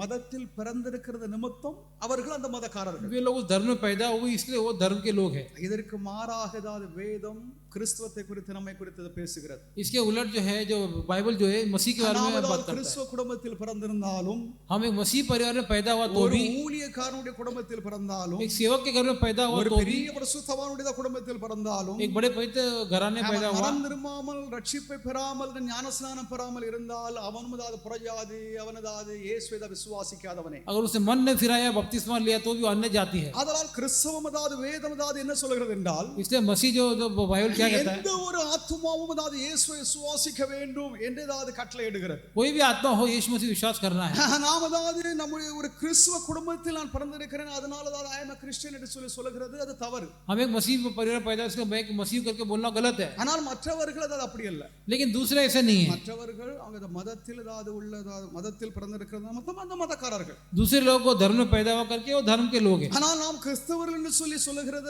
மதத்தில் பிறந்திருக்கிறது நிமித்தம் அவர்கள் அந்த மதக்காரர்கள். वे लोग उस धर्म में पैदा हुए इसलिए वो धर्म के लोग हैं। இதற்கு மாறாக ஏதாவது வேதம் கிறிஸ்துவத்தை குறித்து நம்மை குறித்து பேசுகிறது. इसके उलट जो है, जो बाइबल जो है मसीह के बारे में बात करता है। கிறிஸ்துவ குடும்பத்தில் பிறந்திருந்தாலும், हम एक मसीह परिवार में पैदा हुआ तो भी, ஊழியக்காரனுடைய குடும்பத்தில் பிறந்தாலும், एक सेवक के घर में पैदा हुआ तो भी, பெரிய பரிசுத்தவானுடைய குடும்பத்தில் பிறந்தாலும், एक बड़े पवित्र घराने पैदा हुआ, மனம் திரும்பாமல் ரட்சிப்பை பெறாமல் ஞானஸ்நானம் பெறாமல் இருந்தால் அவனும் அதாவது புறஜாதி, அவனதாவது இயேசுவை விசுவாசிக்காதவனே. अगर उसे मन ने फिराया, बपतिस्मा लिया तो भी अन्य जाति है। அதனால் கிறிஸ்தவம் அதாவது வேதம் அதாவது என்ன சொல்கிறது என்றால், इसलिए मसीह जो बाइबल क्या कहता है, எந்த ஒரு ஆத்துமாவும் அதாவது இயேசுவை விசுவாசிக்க வேண்டும் என்று அதாவது கட்டளையிடுகிறது. कोई भी आत्मा हो यीशु मसीह विश्वास करना है। நாம் அதாவது நம்முடைய ஒரு கிறிஸ்துவ குடும்பத்தில் நான் பிறந்திருக்கிறேன், அதனால அதாவது ஐ எம் எ கிறிஸ்டியன் என்று சொல்லுகிறது, அது தவறு. हम एक मसीह परिवार पैदा इसलिए मैं एक मसीह करके बोलना गलत है। ஆனால் மற்றவர்கள் அது அப்படி அல்ல. लेकिन दूसरे ऐसे नहीं है। மற்றவர்கள் அவங்க மதத்தில் அதாவது உள்ள மதத்தில் பிறந்திருக்கிறது மொத்தம் அந்த மதக்காரர்கள். दूसरे लोगों को धर्म में पैदा हुआ करके वो धर्म के लोग हैं। ஆனால் நாம் கிறிஸ்தவர்கள் என்று சொல்லுகிறது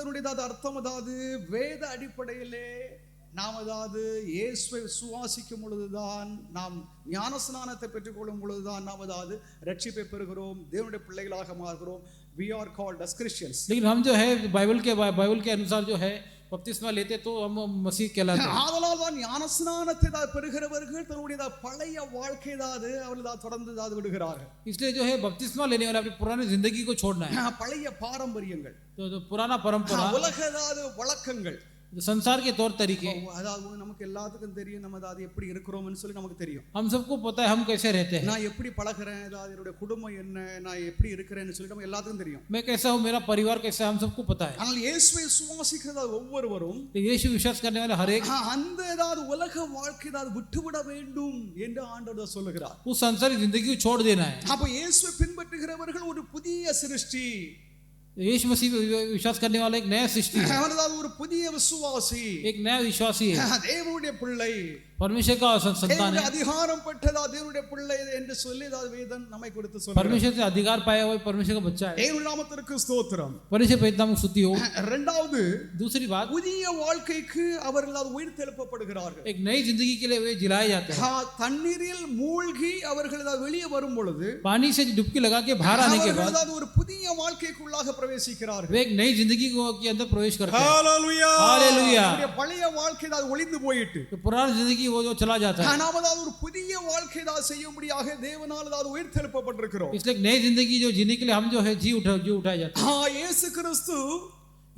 அர்த்தம் அதாவது வேத அடிப்படையிலே நாம் அதாவது இயேசுவை விசுவாசிக்கும் பொழுதுதான், நாம் ஞானஸ்நானத்தை பெற்றுக்கொள்ளும் பொழுதுதான் நாம் அதாவது ரட்சிப்பை பெறுகிறோம், தேவனுடைய பிள்ளைகளாக மாறுகிறோம். We are called as Christians. लेकिन हम जो है बाइबल के अनुसार जो है बपतिस्मा लेते तो हम मसीह कहलाते हैं। ஆதலால் தான் ஞானஸ்நானத்தை பெறுகிறவர்கள் தன்னுடைய பழைய வாழ்க்கை அவர்கள் தொடர்ந்து விடுகிறார்கள். इसलिए जो है बपतिस्मा लेने वाले अपनी पुरानी जिंदगी को छोड़ना है। பழைய பாரம்பரியங்கள், तो पुराना परंपरा, உலக வழக்கங்கள், संसार के तौर तरीके, அதாவது நமக்கு எல்லாத்துக்கும் தெரியும் நம்ம அதாவது எப்படி இருக்கிறோம்னு சொல்லி நமக்கு தெரியும். हम सबको पता है हम कैसे रहते हैं, நான் எப்படி பழகுறேன், அதாவது என்னுடைய குடும்பம் என்ன, நான் எப்படி இருக்கிறேன்னு சொல்லி நம்ம எல்லாத்துக்கும் தெரியும். मैं कैसा हूँ, मेरा परिवार कैसा है, हम सबको पता है। ஆனால் இயேசுவை விசுவாசிக்கிற ஒவ்வொருவரும், यीशु विश्वास करने वाले हर एक அந்த ஏதாவது உலக வாழ்க்கை ஏதாவது விட்டுவிட வேண்டும் என்று ஆண்டவர் சொல்லுகிறார். उस संसारिक जिंदगी को छोड़ देना है। அப்ப இயேசுவை பின்பற்றுகிறவர்கள் ஒரு புதிய சிருஷ்டி, यीशु मसीह विश्वास करने वाला एक नया सृष्टि है, ஒரு புதிய விசுவாசி, एक नया विश्वासी है, தேவனுடைய பிள்ளை, परमेश्वर का संतान है, அதிகாரம் பெற்றதா தேவனுடைய பிள்ளை என்று சொல்லி வேதம் நம்மை குறித்து சொல்லுகிறது. परमेश्वर से अधिकार पाया हुआ परमेश्वर का बच्चा है। தேவனுடைய நாமத்திற்கு ஸ்தோத்திரம். परमेश्वर पवित्र नाम की स्तुति हो। இரண்டாவது, दूसरी बात, புதிய வாழ்க்கைக்கு அவர்கள் உயிர் தெழுப்பப்படுகிறார்கள். एक नई जिंदगी के लिए वे जिलाए जाते हैं। தண்ணீரில் மூழ்கி அவர்கள் வெளியே வரும் பொழுது, पानी से डुबकी लगा के बाहर आने के बाद ஒரு புதிய வாழ்க்கைக்குள்ளாக பிரவேசிக்கிறார்கள். वे एक नई जिंदगी के अंदर प्रवेश करते हैं। Hallelujah, hallelujah. பழைய வாழ்க்கை ஒளிந்து போயிட்டு तो पुरानी जिंदगी वो जो चला जाता है, நாம் ஒரு புதிய வாழ்க்கை செய்யும்படியாக தேவனால் உயிர் தெழுப்பப்பட்டிருக்கிறோம். इसलिए एक नई जिंदगी जो जीने के लिए हम जो है जी उठाए जाते हैं। இயேசு கிறிஸ்து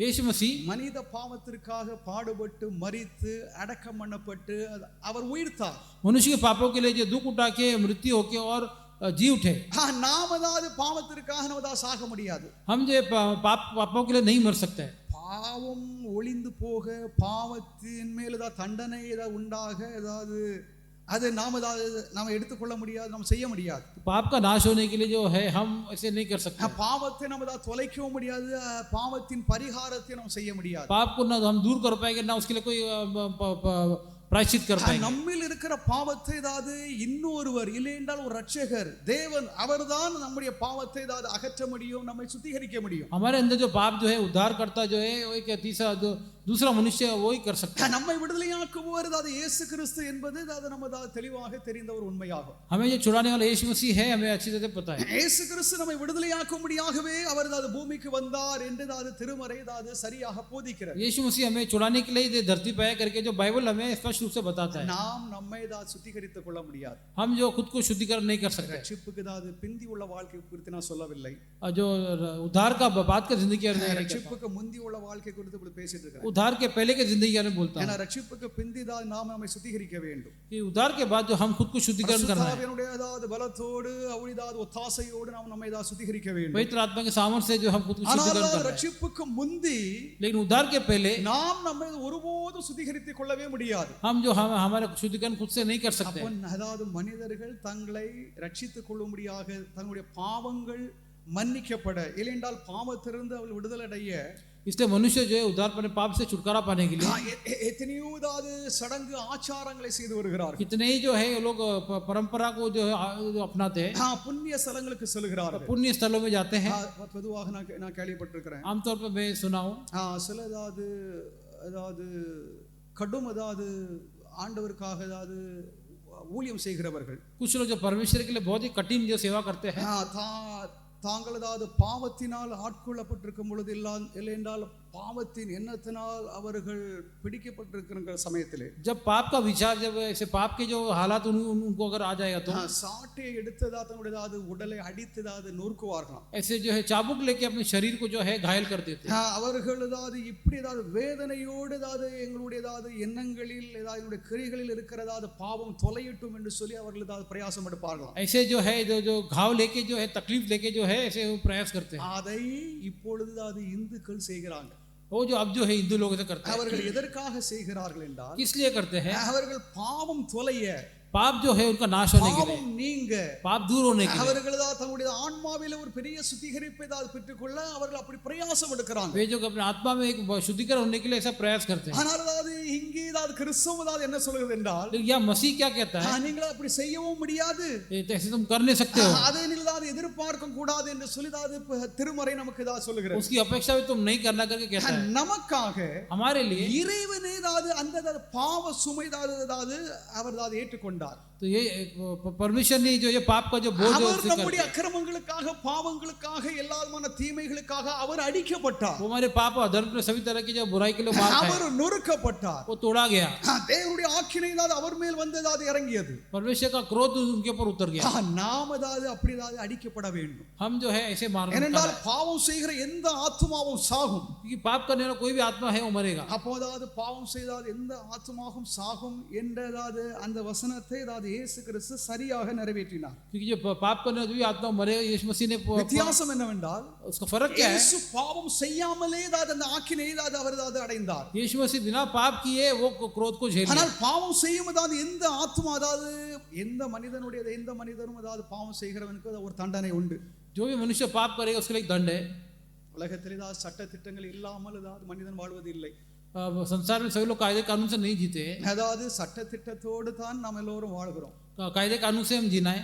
यीशु मसीह மனித பாவத்திற்காக பாடுபட்டு மரித்து அடக்கம் பண்ணப்பட்டு அவர் உயிர்த்தார். मनुष्य के पापों के लिए जो दुख उठा के मृत्यु होके और जी उठे। நாம் பாவத்திற்காக நம்ம சாக முடியாது. हम जो पापों के लिए नहीं मर सकते। பாவம் ஒளிந்து போக, பாவத்தின் மேல் தண்டனை உண்டாக அது நாம எடுத்துக்கொள்ள முடியாது, நம்ம செய்ய முடியாது. पाप का नाश होने के लिए जो है हम ऐसे नहीं कर सकते। பாவத்தை நம்ம தொலைக்கவும் முடியாது, பாவத்தின் பரிகாரத்தை நம்ம செய்ய முடியாது. पाप को ना हम दूर कर पाएंगे, ना उसके लिए कोई प्रायश्चित कर पाएंगे। நம்மில் இருக்கிற பாவத்தை ஏதாவது இன்னொருவர் இல்லை என்றால் ஒரு ரட்சகர் தேவன் அவர்தான் நம்முடைய பாவத்தை ஏதாவது அகற்ற முடியும், நம்மை சுத்திகரிக்க முடியும். हमारे अंदर जो पाप जो है उद्धार करता जो है वो एक तीसरा जो दूसरा मनुष्य वो ही कर सकता है। நம்மை விடுதலையாக்குவர் அது இயேசு கிறிஸ்து என்பது அது நமக்கு தெளிவாக தெரிந்த ஒரு உண்மையாகும். हमें जो छुड़ाने वाला यीशु मसीह है हमें अच्छी तरह पता है। இயேசு கிறிஸ்து நம்மை விடுதலையாக்கும்படியாகவே அவர் அது பூமிக்கு வந்தார் என்று அது திருமறை அது சரியாக போதிக்கிறது. यीशु मसीह हमें छुड़ाने के लिए धरती पे आया करके जो बाइबल हमें स्पष्ट रूप से बताता है। நாம் நம்மை சுத்திகரித்துக் கொள்ள முடியாது. हम जो खुद को शुद्धिकरण नहीं कर सकते। ரட்சிப்புக்கு பிந்தி உள்ள வாழ்க்கை குறித்து நான் சொல்லவில்லை. जो उद्धार का बात कर जिंदगी ரட்சிப்புக்கு முந்தி உள்ள வாழ்க்கை குறித்து இப்படி பேசிட்டு இருக்கேன். उद्धार के पहले के जिंदगी में बोलता हूं। ஏன்னா ரட்சிப்புக்கு பிந்தி நாம் நம்மை சுத்திகரிக்க வேண்டும். कि उद्धार के बाद जो हम खुद को शुद्धिकरण करना है, பரிசுத்தாவினுடைய பலத்தோடு அவருடைய ஒத்தாசையோடு நாம் நம்மை சுத்திகரிக்க வேண்டும். पवित्र आत्मा के सामर्थ्य से जो हम खुद को शुद्धिकरण करना है। ரட்சிப்புக்கு முந்தி लेकिन उद्धार के पहले நாம் நம்மை ஒருபோதும் சுத்திகரித்துக் கொள்ளவே முடியாது. हम जो हमारे शुद्धिकरण खुद से नहीं कर सकते। அதாவது மனிதர்கள் தங்களை ரட்சித்துக் கொள்ளும்படியாக தங்களுடைய பாவங்கள் மன்னிக்கப்பட இல்லையென்றால் பாவத்திலிருந்து அவள் விடுதலை அடைய इसलिए मनुष्य जो है उद्धार पाने पाप से छुटकारा पाने के लिए எத்தனையோ சடங்கு ஆச்சாரங்களை செய்து வருகிறார்கள். कितने ही जो है ये लोग परंपरा को जो है अपनाते हैं, புண்ணிய ஸ்தலங்களுக்கு செல்கிறார்கள். पुण्य स्थलों में जाते हैं। பொதுவாக நான் கேள்விப்பட்டிருக்கிறேன். आमतौर पर मैं सुना हूं சில அதாவது கடும் ஆண்டவருக்காக ஊழியம் செய்கிறவர்கள், कुछ लोग जो परमेश्वर के लिए बहुत ही कठिन जो सेवा करते हैं, தாங்கள் பாவத்தினால் ஆட்கொள்ளப்பட்டிருக்கும் பொழுது இல்லை என்றால் பாவத்தின் எண்ணத்தினால் அவர்கள் பிடிக்கப்பட்டிருக்கிற சமயத்திலே जब पाप का विचार जब ऐसे पाप के जो हालात उनको अगर आ जाएगा तो சாட்டை எடுத்ததா தன்னுடைய உடலை அடித்ததாவது நொறுக்குவார்களாம். ऐसे जो है चाबुक लेके अपने शरीर को जो है घायल कर देते हैं। அவர்கள் இப்படி வேதனையோடு எங்களுடைய எண்ணங்களில் என்னுடைய கிரியைகளில் இருக்கிறதா பாவம் தொலையட்டும் என்று சொல்லி அவர்கள் பிரயாசம் எடுப்பார்களாம். ऐसे जो है जो घाव लेके जो है तकलीफ लेके जो है ऐसे वो प्रयास करते हैं। அதை இப்பொழுது இந்துக்கள் செய்கிறாங்க. वो जो अब जो है हिंदू लोग ऐसे करते हैं। அவர்கள் எதற்காக செய்கிறார்கள் என்றால் किस लिए करते हैं? அவர்கள் பாவம் தொலைய, पाप जो है उनका नाश होने के लिए, நீங்க पाप दूर होने के लिए, அவர்கள் தங்களுடைய ஆன்மாவிலே ஒரு பெரிய சுத்திகரிப்பை பெற்றுக்கொள்ள அவர்கள் அப்படி பிரயாசம் எடுக்கிறாங்க. वे जो अपने आत्मा में एक शुद्धिकरण होने के लिए ऐसा प्रयास करते हैं। ஆனால் இங்கே கிறிஸ்தவம் என்ன சொல்கிறது என்றால், या मसीह क्या कहता है? நீங்கள் அப்படி செய்யவும் முடியாது, ऐसे तुम कर नहीं सकते हो, அதை நீங்கள் எதிர்பார்க்க கூடாது என்று சொல்லி திருமறை நமக்கு சொல்லுகிறது. उसकी अपेक्षा भी तुम नहीं करना करके कहता है। நமக்காக हमारे लिए இறைவனே அந்த பாவ சுமை அவர் ஏற்றுக்கொண்டார். तो ये परमेश्वर ने जो ये पाप का जो बोझ நம்முடைய அக்கிரமங்களுக்காக பாவங்களுக்காக எல்லாவிதமான தீமைகளுக்காக அவர் அடிக்கப்பட்டார். वो हमारे पाप और धर्म के सभी तरह की जो बुराई के लिए मार खाया, அவர் நொறுக்கப்பட்டார், वो तोड़ा गया। தேவனுடைய ஆக்கினை அவர் மேல் வந்தது இறங்கியது, परमेश्वर का क्रोध उनके ऊपर उतर गया। நாம் அப்படி அடிக்கப்பட வேண்டும். हम जो है ऐसे मारना, ஏனென்றால் பாவம் செய்கிற எந்த ஆத்மாவும் சாகும். क्योंकि पाप करने वाला कोई भी आत्मा है वो मरेगा। அப்போதாவது பாவம் செய்தால் எந்த ஆத்மாவும் சாகும் என்றதாவது அந்த வசனத்தை இயேசு கிறிஸ்து சரியாக நிறைவேற்றினார். क्योंकि जो पाप करने वाला जो भी आत्मा मरेगा यीशु मसीह ने வித்தியாசம் என்னவென்றால் उसका फर्क क्या है? இயேசு பாவம் செய்யாமலே அந்த ஆக்கினை அவர் அடைந்தார். यीशु मसीह बिना पाप किए वो क्रोध को झेल लिया। ஆனால் பாவம் செய்யும் எந்த ஆத்மா எந்த மனிதனும் பாவம் செய்கிறவனுக்கு ஒரு தண்டனை உண்டு. जो भी मनुष्य पाप करेगा उसके लिए दंड है। உலகத்தில் சட்ட திட்டங்கள் இல்லாமல் மனிதன் வாழ்வது இல்லை. संसार में सभी लोग कायदे कानून से नहीं जीते। சட்ட திட்டத்தோடு தான் நாம் எல்லோரும் வாழ்கிறோம். कायदे कानून से हम जीना है।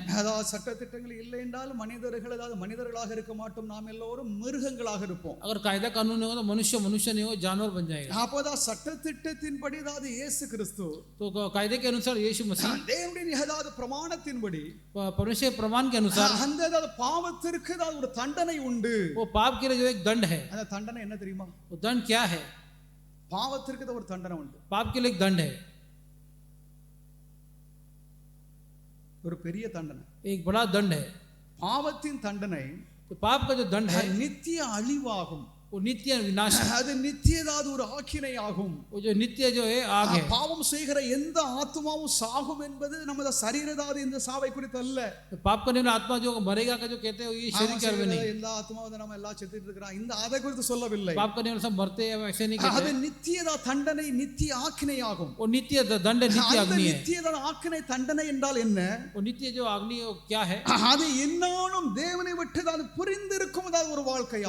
சட்ட திட்டங்கள் இல்லை என்றால் மனிதர்களாக இருக்க மாட்டோம், நாம் எல்லோரும் மிருகங்களாக இருப்போம். अगर कायदा कानून नहीं हो तो मनुष्य नहीं हो, जानवर बन जाएगा। அப்போதா சட்ட திட்டத்தின்படி இயேசு கிறிஸ்து, तो कायदे के अनुसार यीशु मसीह, தேவனுடைய பிரமாணத்தின்படி, परमेश्वर प्रमाण के अनुसार அந்த பாவத்திற்கு ஒரு தண்டனை உண்டு. वो पाप के लिए जो एक दंड है। அந்த தண்டனை என்ன தெரியுமா? वो दंड क्या है? பாவத்திற்கு ஒரு தண்டனை உண்டு. पाप के लिए एक दंड है, ஒரு பெரிய தண்டனை, एक बड़ा दंड है। பாவத்தின் தண்டனை, तो पाप का जो दंड है நித்திய அழிவாகும். वो नित्य विनाश, அது நித்தியதாது ஒரு ஆக்கினை ஆகும். वो जो नित्य जो है आग है। பாவம் செய்கிற எந்த ஆத்மாவும் சாகும் என்பது நமது சரீரதாது இந்த சாவை குறித்து அல்ல. पाप करने वाला आत्मा जो मरेगा का जो कहते हैं ये शरीर के नहीं, எல்லா ஆத்மாவும் நம்ம எல்லாம் செத்துட்டு இருக்கிறோம் இந்த அதை குறித்து சொல்லவில்லை. पाप करने वाले सब मरते हैं ऐसे नहीं कहते। அது நித்தியதா தண்டனை, நித்திய ஆக்கினை ஆகும். वो नित्य दंड है, नित्य अग्नि है। நித்தியதா ஆக்கினை தண்டனை என்றால் என்ன? वो नित्य जो अग्नि क्या है? அது என்னாலும் தேவனை விட்டு புரிந்திருக்கும் ஒரு வாழ்க்கை.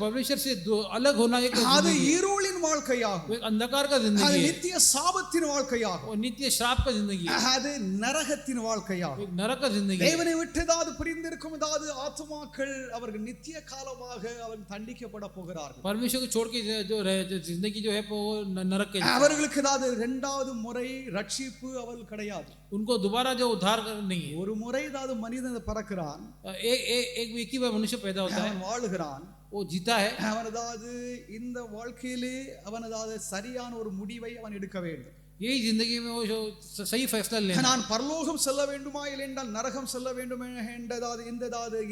परमेश्वर से अलग होना एक அது जिंदगी है। இருளின் வாழ்க்கையாகும், वो एक अंधकार का அது जिंदगी है நித்திய சாபத்தின் வாழ்க்கையாகும், और नित्य श्राप का जिंदगी है, அது நரகத்தின் வாழ்க்கையாகும். एक नरक का जिंदगी है। தேவனை விட்டதாவது பிரிந்திருக்கும் ஏதாவது ஆத்துமாக்கள் அவர்கள் நித்திய காலமாக அவர்கள் தண்டிக்கப்பட போகிறார்கள். परमेश्वर को छोड़ के जो जिंदगी जो है वो नरक के, அவர்களுக்கு ஏதாவது இரண்டாவது முறை ரட்சிப்பு அவர்கள் கிடையாது. उनको दोबारा जो उद्धार नहीं है। ஒரு முறை ஏதாவது மனிதன் பிறக்கிறான், एक व्यक्ति में मनुष्य पैदा होता है, அவன் வாழுகிறான், वो जीता है, அவன் ஏதாவது இந்த வாழ்க்கையிலே அவன் ஏதாவது சரியான ஒரு முடிவை அவன் எடுக்க வேண்டும். यही जिंदगी में वो जो सही फैसला लेना, நான் பரலோகம் செல்ல வேண்டுமா இல்லை என்றால் நரகம் செல்ல வேண்டுமா என்றதாவது இந்த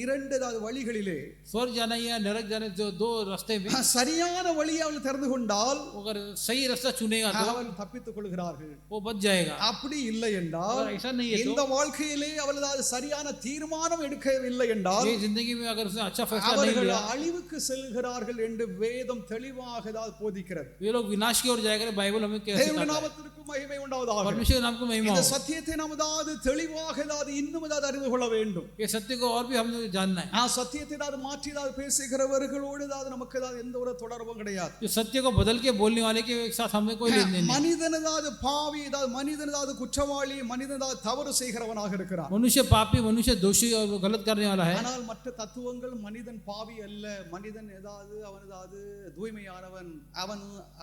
இரண்டு வழிகளிலே स्वर्ग जाना या नरक जाना, जो दो रास्ते में சரியான வழியை அவன் தெரிந்து கொண்டால் अगर सही रास्ता चुनेगा तो அவன் தப்பித்துக் கொள்கிறார்கள். वो बच जाएगा। அப்படி இல்லை என்றால், अगर ऐसा नहीं है இந்த तो வாழ்க்கையிலே அவள் ஏதாவது சரியான தீர்மானம் எடுக்கவில்லை என்றால் ये जिंदगी में अगर उसने अच्छा फैसला नहीं அவர்கள் लिया, அழிவுக்கு செல்கிறார்கள் என்று வேதம் தெளிவாக ஏதாவது போதிக்கிறது. ये लोग विनाश की ओर जाएगा। बाइबल हमें क्या தேவனுடைய सिखाता है? நாமத்திற்கு மகிமை உண்டாவதாக. परमेश्वर के नाम को महिमा இந்த हो। சத்தியத்தை நாம் ஏதாவது தெளிவாக ஏதாவது இன்னும் ஏதாவது அறிந்து கொள்ள வேண்டும். ये सत्य को और भी हमने जानना है। சத்தியத்தை ஏதாவது மாற்றி ஏதாவது பேசுகிறவர்களோடு ஏதாவது நமக்கு ஏதாவது எந்த ஒரு தொடர்பும் கிடையாது. जो सत्य को बदल के बोलने वाले के साथ हमें कोई लेन देन नहीं। மனிதன் ஏதாவது பாவி, ஏதாவது மனிதன் ஏதாவது குற்றவாளி, மனிதன் ஏதாவது தவறு செய்கிறவனாக இருக்கிறான். मनुष्य पापी, मनुष्य दोषी और गलत करने वाला है। ஆனால் மற்ற தத்துவங்கள் மனிதன் பாவி அல்ல, மனிதன் ஏதாவது அவன் ஏதாவது தூய்மையானவன்,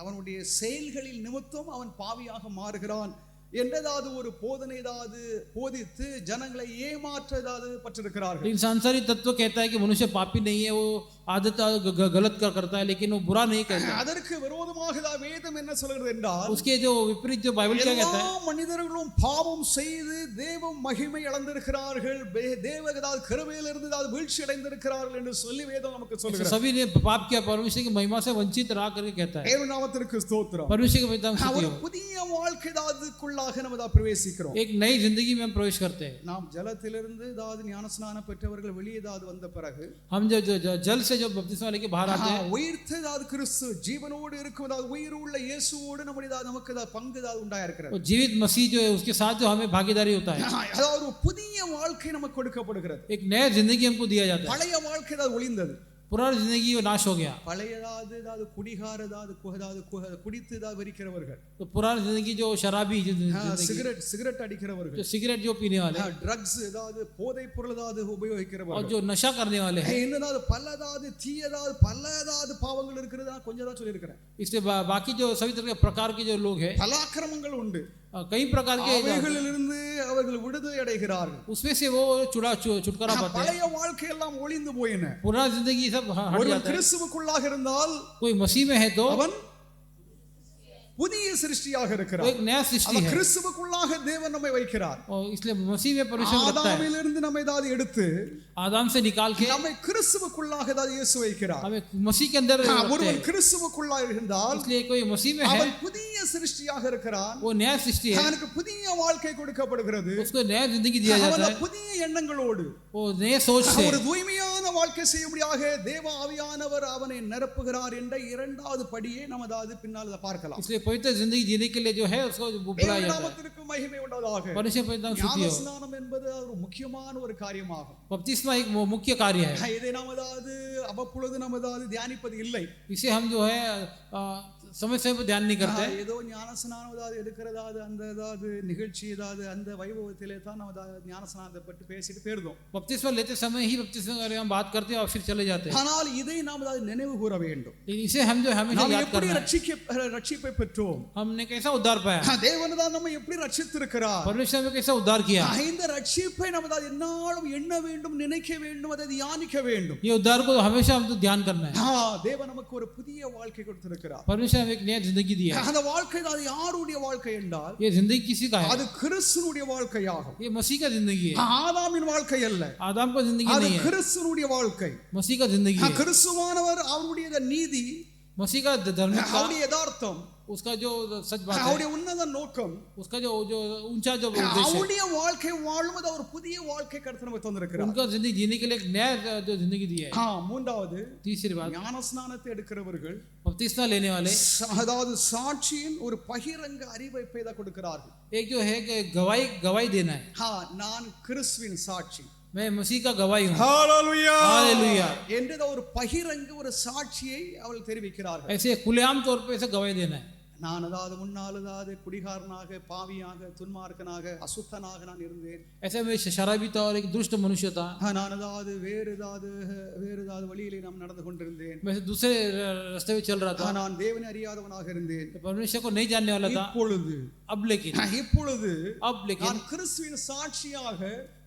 அவனுடைய செயல்களில் நிமித்தம் அவன் பாவியாக மாறுகிறான் என்றதாவது ஒரு போதனை ஏதாவது போதித்து ஜனங்களை ஏமாற்ற ஏதாவது பற்றிருக்கிறார்கள். लेकिन सांसारिक तत्व कहता है कि मनुष्य पापी नहीं है, वो आदत गलत करता है लेकिन वो बुरा नहीं करता। அதற்கு விரோதமாக வேதம் என்ன சொல்கிறது என்றால், उसके जो विपरीत जो बाइबल क्या कहता है, எல்லா மனிதர்களும் பாவம் செய்து தேவ மகிமை இழந்திருக்கிறார்கள், தேவ ஏதாவது கிருபையிலிருந்து ஏதாவது வீழ்ச்சி அடைந்திருக்கிறார்கள் என்று சொல்லி வேதம் நமக்கு சொல்கிறது. सभी ने पाप किया, परमेश्वर की महिमा से वंचित रहा करके कहता है। தேவ நாமத்திற்கு ஸ்தோத்திரம். परमेश्वर के पिता ஒரு புதிய வாழ்க்கை ஏதாவதுக்குள்ளாக நம்ம ஏதாவது பிரவேசிக்கிறோம். एक नई जिंदगी में हम प्रवेश करते हैं। நாம் ஜலத்திலிருந்து ஏதாவது ஞானஸ்நானம் பெற்றவர்கள் வெளியே ஏதாவது வந்த பிறகு हम जो जल से जो बपतिस्मा लेके बाहर आते हैं, உயிர்த்த ஏதாவது கிறிஸ்து ஜீவனோடு இருக்கும் ஏதாவது உயிருள்ள இயேசுவோடு நமக்கு ஏதாவது பங்கு ஏதாவது உண்டாயிருக்கிறது. वो जीवित मसीह जो है उसके साथ जो हमें भागीदारी होता है, அதாவது ஒரு புதிய வாழ்க்கை நமக்கு கொடுக்கப்படுகிறது. एक नया जिंदगी हमको दिया जाता है। பழைய வாழ்க்கை ஏதாவது ஒளிந்தது, पुरानी जिंदगी वो नाश हो गया। பழையதாவது ஏதாவது குடிகார ஏதாவது குடித்து ஏதாவது வெறிக்கிறவர்கள், तो पुरानी जिंदगी जो शराबी சிகரெட் அடிக்கிறவர்கள், जो सिगरेट जो पीने वाले, ட்ரக்ஸ் ஏதாவது போதைப் பொருள் ஏதாவது और உபயோகிக்கிறவர்கள், जो नशा करने वाले हैं, என்னதாவது பலதாவது தீயதாவது பலதாவது பாவங்கள் இருக்கிறது. நான் கொஞ்சம் தான் சொல்லியிருக்கிறேன். इसलिए बाकी जो सभी तरह के प्रकार के जो लोग हैं, பல அக்கிரமங்கள் உண்டு, कई प्रकार के, அவைகளிலிருந்து அவர்கள் விடுதலை அடைகிறார்கள். उसमें से वो छुटकारा पाते हैं। பழைய வாழ்க்கை எல்லாம் ஒளிந்து போயின. पुरानी जिंदगी सब हट ஒருவன் जाता है। கிறிஸ்துவுக்குள்ளாக இருந்தால் कोई मसीह में है तो அவன் புதிய சிருஷ்டியாக वो இருக்கிறார். एक नया सृष्टि அந்த है, கிறிஸ்துவுக்குள்ளாக தேவன் நம்மை வைக்கிறார். और इसलिए मसीह में परमेश्वर रखता है। ஆதாமிலிருந்து நம்மை ஏதாவது எடுத்து आदम से निकाल के நம்மை கிறிஸ்துவுக்குள்ளாக ஏதாவது இயேசு வைக்கிறார். हमें मसीह के अंदर रखते ஒருவன் हैं। கிறிஸ்துவுக்குள்ளாக இருந்தால் इसलिए कोई मसीह में है, அவன் புதிய சிருஷ்டியாக இருக்கிறான். वो नया सृष्टि है, அவனுக்கு புதிய வாழ்க்கை கொடுக்கப்படுகிறது. उसको नया जिंदगी दिया அவன் जाता है, புதிய எண்ணங்களோடு वो नए सोच से ஒரு தூய்மையான வாழ்க்கை செய்யும்படியாக தேவ ஆவியானவர் அவனை நிரப்புகிறார் என்ற இரண்டாவது படியை நாம் அதாவது பின்னால் பார்க்கலாம். इसलिए पवित्र जिंदगी जीने के लिए जो है उसको बुलाया जाता है। நாமத்திற்கு மகிமை உண்டாவதாக. परमेश्वर पवित्र नाम स्तुति हो। ஞானஸ்நானம் என்பது ஒரு முக்கியமான ஒரு காரியமாகும். बपतिस्मा एक मुख्य कार्य है। இதை நாம் அதாவது அவ்வப்பொழுது நாம் அதாவது தியானிப்பது இல்லை. इसे हम जो है समय समय पर ध्यान नहीं करते। ஏதோ ஞானஸ்நானம் ஏதாவது எடுக்கிறதாவது அந்த ஏதாவது நிகழ்ச்சி ஏதாவது அந்த வைபவத்திலே தான் நாம் ஞானஸ்நானத்தை பற்றி பேசிட்டு போயிருந்தோம். बपतिस्मा लेते समय ही बपतिस्मा के बारे में हम बात करते हैं और फिर चले जाते हैं। ஆனால் இதை நாம் அதாவது நினைவு கூற வேண்டும். इसे हम जो हमेशा நாம் याद எப்படி करना है। ரட்சிப்பை பெற்றோம், हमने कैसा उद्धार पाया, தேவன் தான் நம்மை எப்படி ரட்சித்திருக்கிறார், परमेश्वर हमें कैसा उद्धार किया। இந்த ரட்சிப்பை நாம் அதாவது என்னாலும் எண்ண வேண்டும், நினைக்க வேண்டும், அதை தியானிக்க வேண்டும். ये उद्धार को हमेशा हमको ध्यान करना है। தேவன் நமக்கு ஒரு புதிய வாழ்க்கை கொடுத்திருக்கிறார். परमेश्वर हमें एक नया जिंदगी दिया है। அந்த வாழ்க்கை அது யாருடைய வாழ்க்கை என்றால் ये जिंदगी किसी का है, அது கிறிஸ்துனுடைய வாழ்க்கையாகும். ये मसीह का जिंदगी है। ஆதாமின் வாழ்க்கை அல்ல, आदम का जिंदगी அது नहीं है, கிறிஸ்துனுடைய வாழ்க்கை. मसीह का जिंदगी है। கிறிஸ்துவானவர் அவருடைய நீதி, मसीह का धर्मिकता, அவருடைய யதார்த்தம், उसका जो सच बात है, அவருடைய உன்னத நோக்கம், उसका जो जो ऊंचा जो उद्देश्य है, அவருடைய வாழ்க்கை வாழும்போது அவர் புதிய வாழ்க்கை கருத்து நமக்கு தந்திருக்கிறார். उनका जिंदगी जीने के लिए एक नया जो जिंदगी दिया है। மூன்றாவது, तीसरी बात, ஞானஸ்நானத்தை எடுக்கிறவர்கள் बपतिस्मा लेने वाले அதாவது சாட்சியின் ஒரு பகிரங்க அறிவிப்பை தான் கொடுக்கிறார்கள். एक जो है कि गवाही देना है। நான் கிறிஸ்துவின் சாட்சி, मैं मसीह का गवाही हूँ। ஹalleluya हालेलुया। என்ற ஒரு பகிரங்க ஒரு சாட்சியை அவள் தெரிவிக்கிறார்கள். ऐसे खुलेआम तौर पे ऐसे गवाही देना है। நான் அதாவது முன்னால் அதாவது குடிகாரனாக பாவியாக துன்மார்க்கனாக அசுத்தனாக நான் இருந்தேன். ऐसे में शराबी था और एक दुष्ट मनुष्य था। நான் அதாவது வேறு ஏதாவது வழியிலே நான் நடந்து கொண்டிருந்தேன். मैं दूसरे रास्ते में चल रहा था। நான் தேவனை அறியாதவனாக இருந்தேன். परमेश्वर को नहीं जानने वाला था। இப்பொழுது நான் கிறிஸ்துவின் சாட்சியாக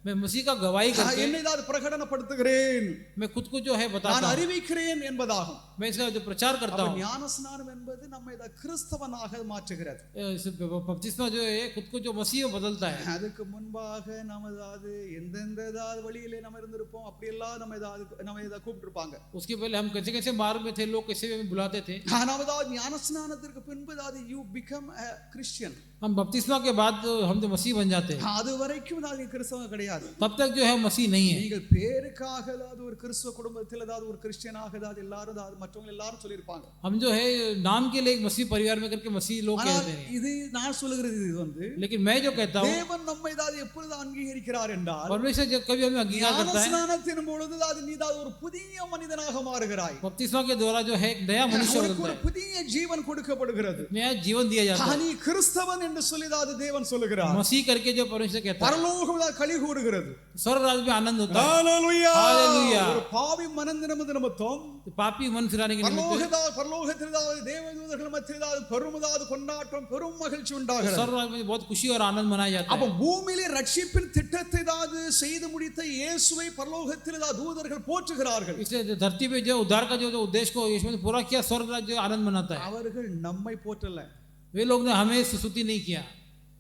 मैं मसीह का गवाही करके என்னை தான் பிரகடனப்படுத்துகிறேன். मैं खुद को जो है बताता हूं, நான் அறிவிக்கிறேன் என்பதாகும். मैं इसका जो प्रचार करता हूं। ஞானஸ்நானம் என்பது நம்மை கிறிஸ்தவனாக மாற்றுகிறது. बपतिस्मा जो है खुद को जो मसीह में बदलता है। அதுக்கு முன்பாக நமது எந்தெந்த வழியிலே நம்ம இருந்திருப்போம் அப்படி எல்லாம் நம்ம இத கூப்பிட்டுருப்பாங்க. उसके पहले हम कैसे कैसे मार्ग में थे, लोग कैसे हमें बुलाते थे। நாமதாவது ஞானஸ்நானத்திற்கு பின்பு you become a Christian. हम बपतिस्मा के बाद हम जो मसीह बन जाते हैं, அது வரைக்கும் நீங்க கிறிஸ்தவன் கிடையாது. तब तक जो है मसीह नहीं है। நீங்கள் பேருக்காக ஒரு கிறிஸ்தவ குடும்பத்தில் ஒரு கிறிஸ்டியனாக எல்லாரும் மற்றவங்க எல்லாரும் சொல்லிருப்பாங்க. हम जो है नाम के लिए मसीह परिवार में करके मसीह लोग कहते हैं। இது நான் சொல்லுகிறது இது लेकिन मैं जो कहता हूं, தேவன் நம்மை எப்பொழுது அங்கீகரிக்கிறார் என்றால், परमेश्वर जब कभी हमें अंगीकार करता है, ஞானஸ்நானத்தின் பொழுது நீ ஒரு புதிய மனிதனாக மாறுகிறாய். बपतिस्मा के द्वारा जो है एक नया मनुष्य बनता ஒரு है, புதிய ஜீவன் கொடுக்கப்படுகிறது, नया जीवन दिया जाता है। நீ கிறிஸ்தவன் என்று சொல்லி தேவன் சொல்லுகிறார். मसीह करके जो परमेश्वर कहता है, பரலோகம் களி கூறுகிறது, स्वर्ग राज्य में आनंद होता है। ஹalleluya हालेलुया। ஒரு பாவி மனம் நிமித்தம் पापी मन फिराने के निमित्त பரலோகத்தில் தேவதூதர்கள் மத்தியில் பெருமதாவது கொண்டாட்டம் பெரும் மகிழ்ச்சி உண்டாகிறது. स्वर्ग राज्य में बहुत खुशी और आनंद मनाया जाता அப்ப है। பூமியிலே ரட்சிப்பின் திட்டத்தை செய்து முடித்த இயேசுவை பரலோகத்தில் தூதர்கள் போற்றுகிறார்கள். इसलिए धरती पे जो उद्धार का जो उद्देश्य को यीशु ने पूरा किया, स्वर्ग राज्य आनंद मनाता है। அவர்கள் நம்மை போற்றல, वे लोग ने हमें स्तुति नहीं किया।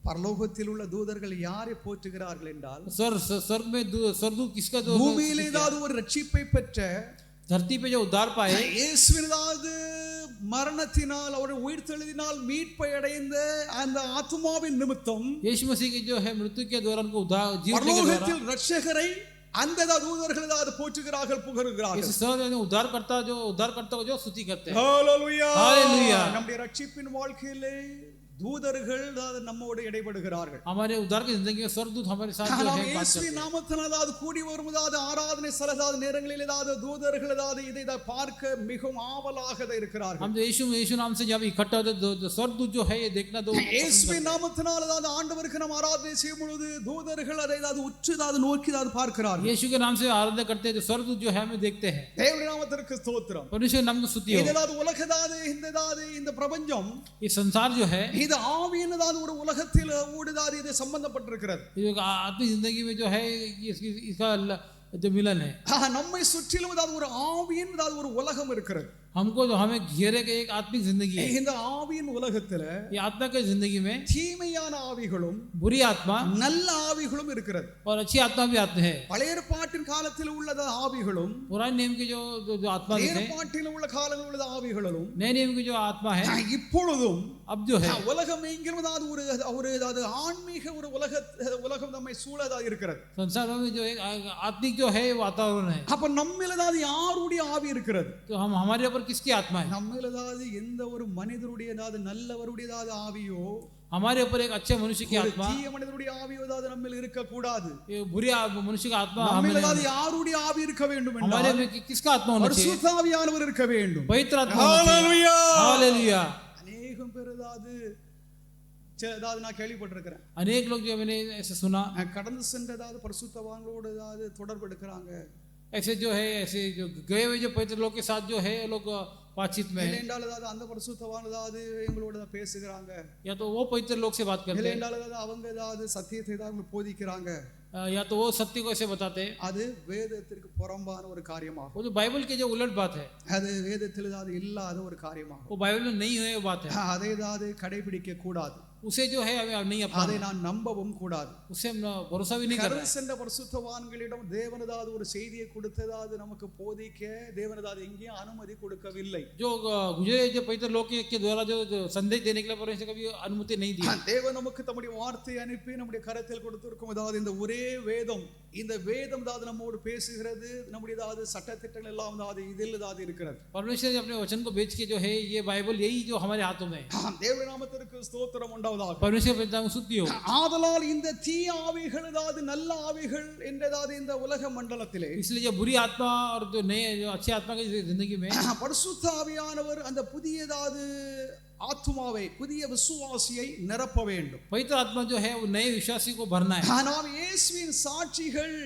பரலோகத்தில் உள்ள தூதர்கள் யாரை போற்றுகிறார்கள் என்றால், स्वर्ग में स्वर्गदूत किसका जो பூமியிலே ஒரு ரட்சிப்பை பெற்ற, धरती पे जो उद्धार पाए, இயேசுவின் மரணத்தினால் அவருடைய உயிர்த்தெழுதினால் மீட்பை அடைந்த அந்த ஆத்துமாவின் நிமித்தம், यीशु मसीह की जो है मृत्यु के द्वारा उनको उद्धार जीवन के பரலோகத்தில் ரட்சகரை அந்த தூதர்கள் போற்றுகிறார்கள், புகழுகிறார்கள். उद्धार करता को जो स्तुति करते हैं। ஹalleluya हालेलुया। நம்முடைய ரட்சிப்பின் வாழ்க்கையிலே தூதர்கள் நம்மோடு இடைபடுகிறார்கள். हमारे उद्धार की जिंदगी में स्वर्गदूत हमारे साथ जो है बात करते हैं। நாமத்தினால் கூடி வரும்போது ஆராதனை சலதாத நேரங்களில் தூதர்கள் இதை பார்க்க மிகவும் ஆவலாக இருக்கிறார்கள். हम यीशु नाम से जब इकट्ठा होते तो स्वर्गदूत जो है ये देखना तो இயேசுவின் நாமத்தினால் ஆண்டவருக்கு நாம் ஆராதனை செய்யும் பொழுது தூதர்கள் அதை உற்று நோக்கி பார்க்கிறார்கள். यीशु के नाम से आराधना करते हैं तो स्वर्गदूत जो है हमें देखते हैं। தேவனுடைய நாமத்திற்கு ஸ்தோத்திரம். परमेश्वर नाम की स्तुति हो। இந்த பிரபஞ்சம், ये संसार जो है இது ஆவியின் ஒரு உலகத்தில் ஊடுதாது இது சம்பந்தப்பட்டிருக்கிறது. आत्मिक जिंदगी में जो है इसका जो मिलन है, நம்மை சுற்றிலும் ஒரு ஆவியின் ஒரு உலகம் இருக்கிறது. हमको जो हमें घेरे के एक आत्मिक जिंदगी है। இந்த ஆவியின் உலகத்துல ये आत्मा के जिंदगी में தீமையான ஆவிகளும் बुरी आत्मा நல்ல ஆவிகளும் இருக்கிறது. और अच्छी आत्मा भी आते हैं। பழைய ஏற்பாட்டின் காலத்தில் உள்ள ஆவிகளும் पुराने नियम की जो आत्मा பழைய है, ஏற்பாட்டில் உள்ள காலங்களில் உள்ள ஆவிகளும் नए नियम की जो आत्मा है இப்பொழுதும் अब जो है உலகம் எங்கிலும் ஒரு ஆன்மீக ஒரு உலகம் நம்மை சூழதா இருக்கிறது. संसार में जो एक आत्मिक जो है वातावरण है। அப்ப நம்மில யாருடைய ஆவி இருக்கிறது? तो हम हमारे ऊपर किसकी आत्मा है? நம்மில எந்த ஒரு மனிதனுடைய நல்லவருடைய ஆவியோ, हमारे ऊपर एक अच्छे मनुष्य की आत्मा, தீய மனிதனுடைய ஆவியோ நம்மில் இருக்க கூடாது. ये बुरी मनुष्य का आत्मा நம்மில யாருடைய ஆவி இருக்க வேண்டும் என்றால் हमारे में किसका आत्मा होना चाहिए? பரிசுத்த ஆவியானவர் இருக்க வேண்டும். पवित्र आत्मा होना चाहिए। ஹalleluya हालेलुया। अनेகம் பேர் நான் கேள்விப்பட்டிருக்கிறேன். अनेक लोग जो मैंने ऐसे सुना, கடந்து சென்ற பரிசுத்தவான்களோடு தொடர்பு எடுக்கிறாங்க. ऐसे जो है ऐसे जो गए हुए जो पवित्र लोग के साथ जो है लोग बातचीत में है, அந்த பரிசுத்தவான் எங்களோட பேசுகிறாங்க, या तो वो पवित्र लोग से बात करते हैं, அவங்க சத்தியத்தை போதிக்கிறாங்க, या तो वो सत्य को ऐसे बताते हैं। அது வேதத்திற்கு புறம்பான ஒரு காரியமாகும். वो जो बाइबल के जो उलट बात है, அது வேதத்தில் இல்லாத ஒரு காரியமாகும். वो बाइबल में नहीं है वो बात है, அதை கடைபிடிக்க கூடாது. उसे जो है हमें नहीं अपनाना, அதை நான் நம்பவும் கூடாது. उसे हम भरोसा भी नहीं कर रहे। சென்ற பரிசுத்தவான்களிடம் தேவனதாது ஒரு செய்தியை கொடுத்ததாது நமக்கு போதிக்க தேவனதாது எங்கேயும் அனுமதி கொடுக்கவில்லை. जो गुजरे जो पवित्र लोग के द्वारा जो संदेश देने के लिए परमेश्वर कभी अनुमति नहीं दी। தேவன் நமக்கு தம்முடைய வார்த்தையை அனுப்பி நம்முடைய கரத்தில் கொடுத்திருக்கும் இந்த ஒரே வேதம், இந்த வேதம் நம்மோடு பேசுகிறது. நம்முடைய சட்டதிட்டங்கள் எல்லாம் இதில் இருக்கிறது. परमेश्वर ने अपने वचन को भेज के जो है ये बाइबल यही जो हमारे हाथों में है। தேவ நாமத்திற்கு ஸ்தோத்திரம் உண்டாவதாக. உண்டாவதாக. परमेश्वर पिता को शुद्धि हो। ஆதலால் இந்த தீய ஆவிகள் அதாவது நல்ல ஆவிகள் என்றதாவது இந்த உலக மண்டலத்திலே इसलिए जो बुरी आत्मा और जो नए जो अच्छी आत्मा की जिंदगी में பரிசுத்த ஆவியானவர் அந்த புதியதாவது ஆத்துமாவை புதிய விசுவாசியை நிரப்ப வேண்டும். पवित्र आत्मा जो है वो नए विश्वासी को भरना है। நாம் இயேசுவின் சாட்சிகள்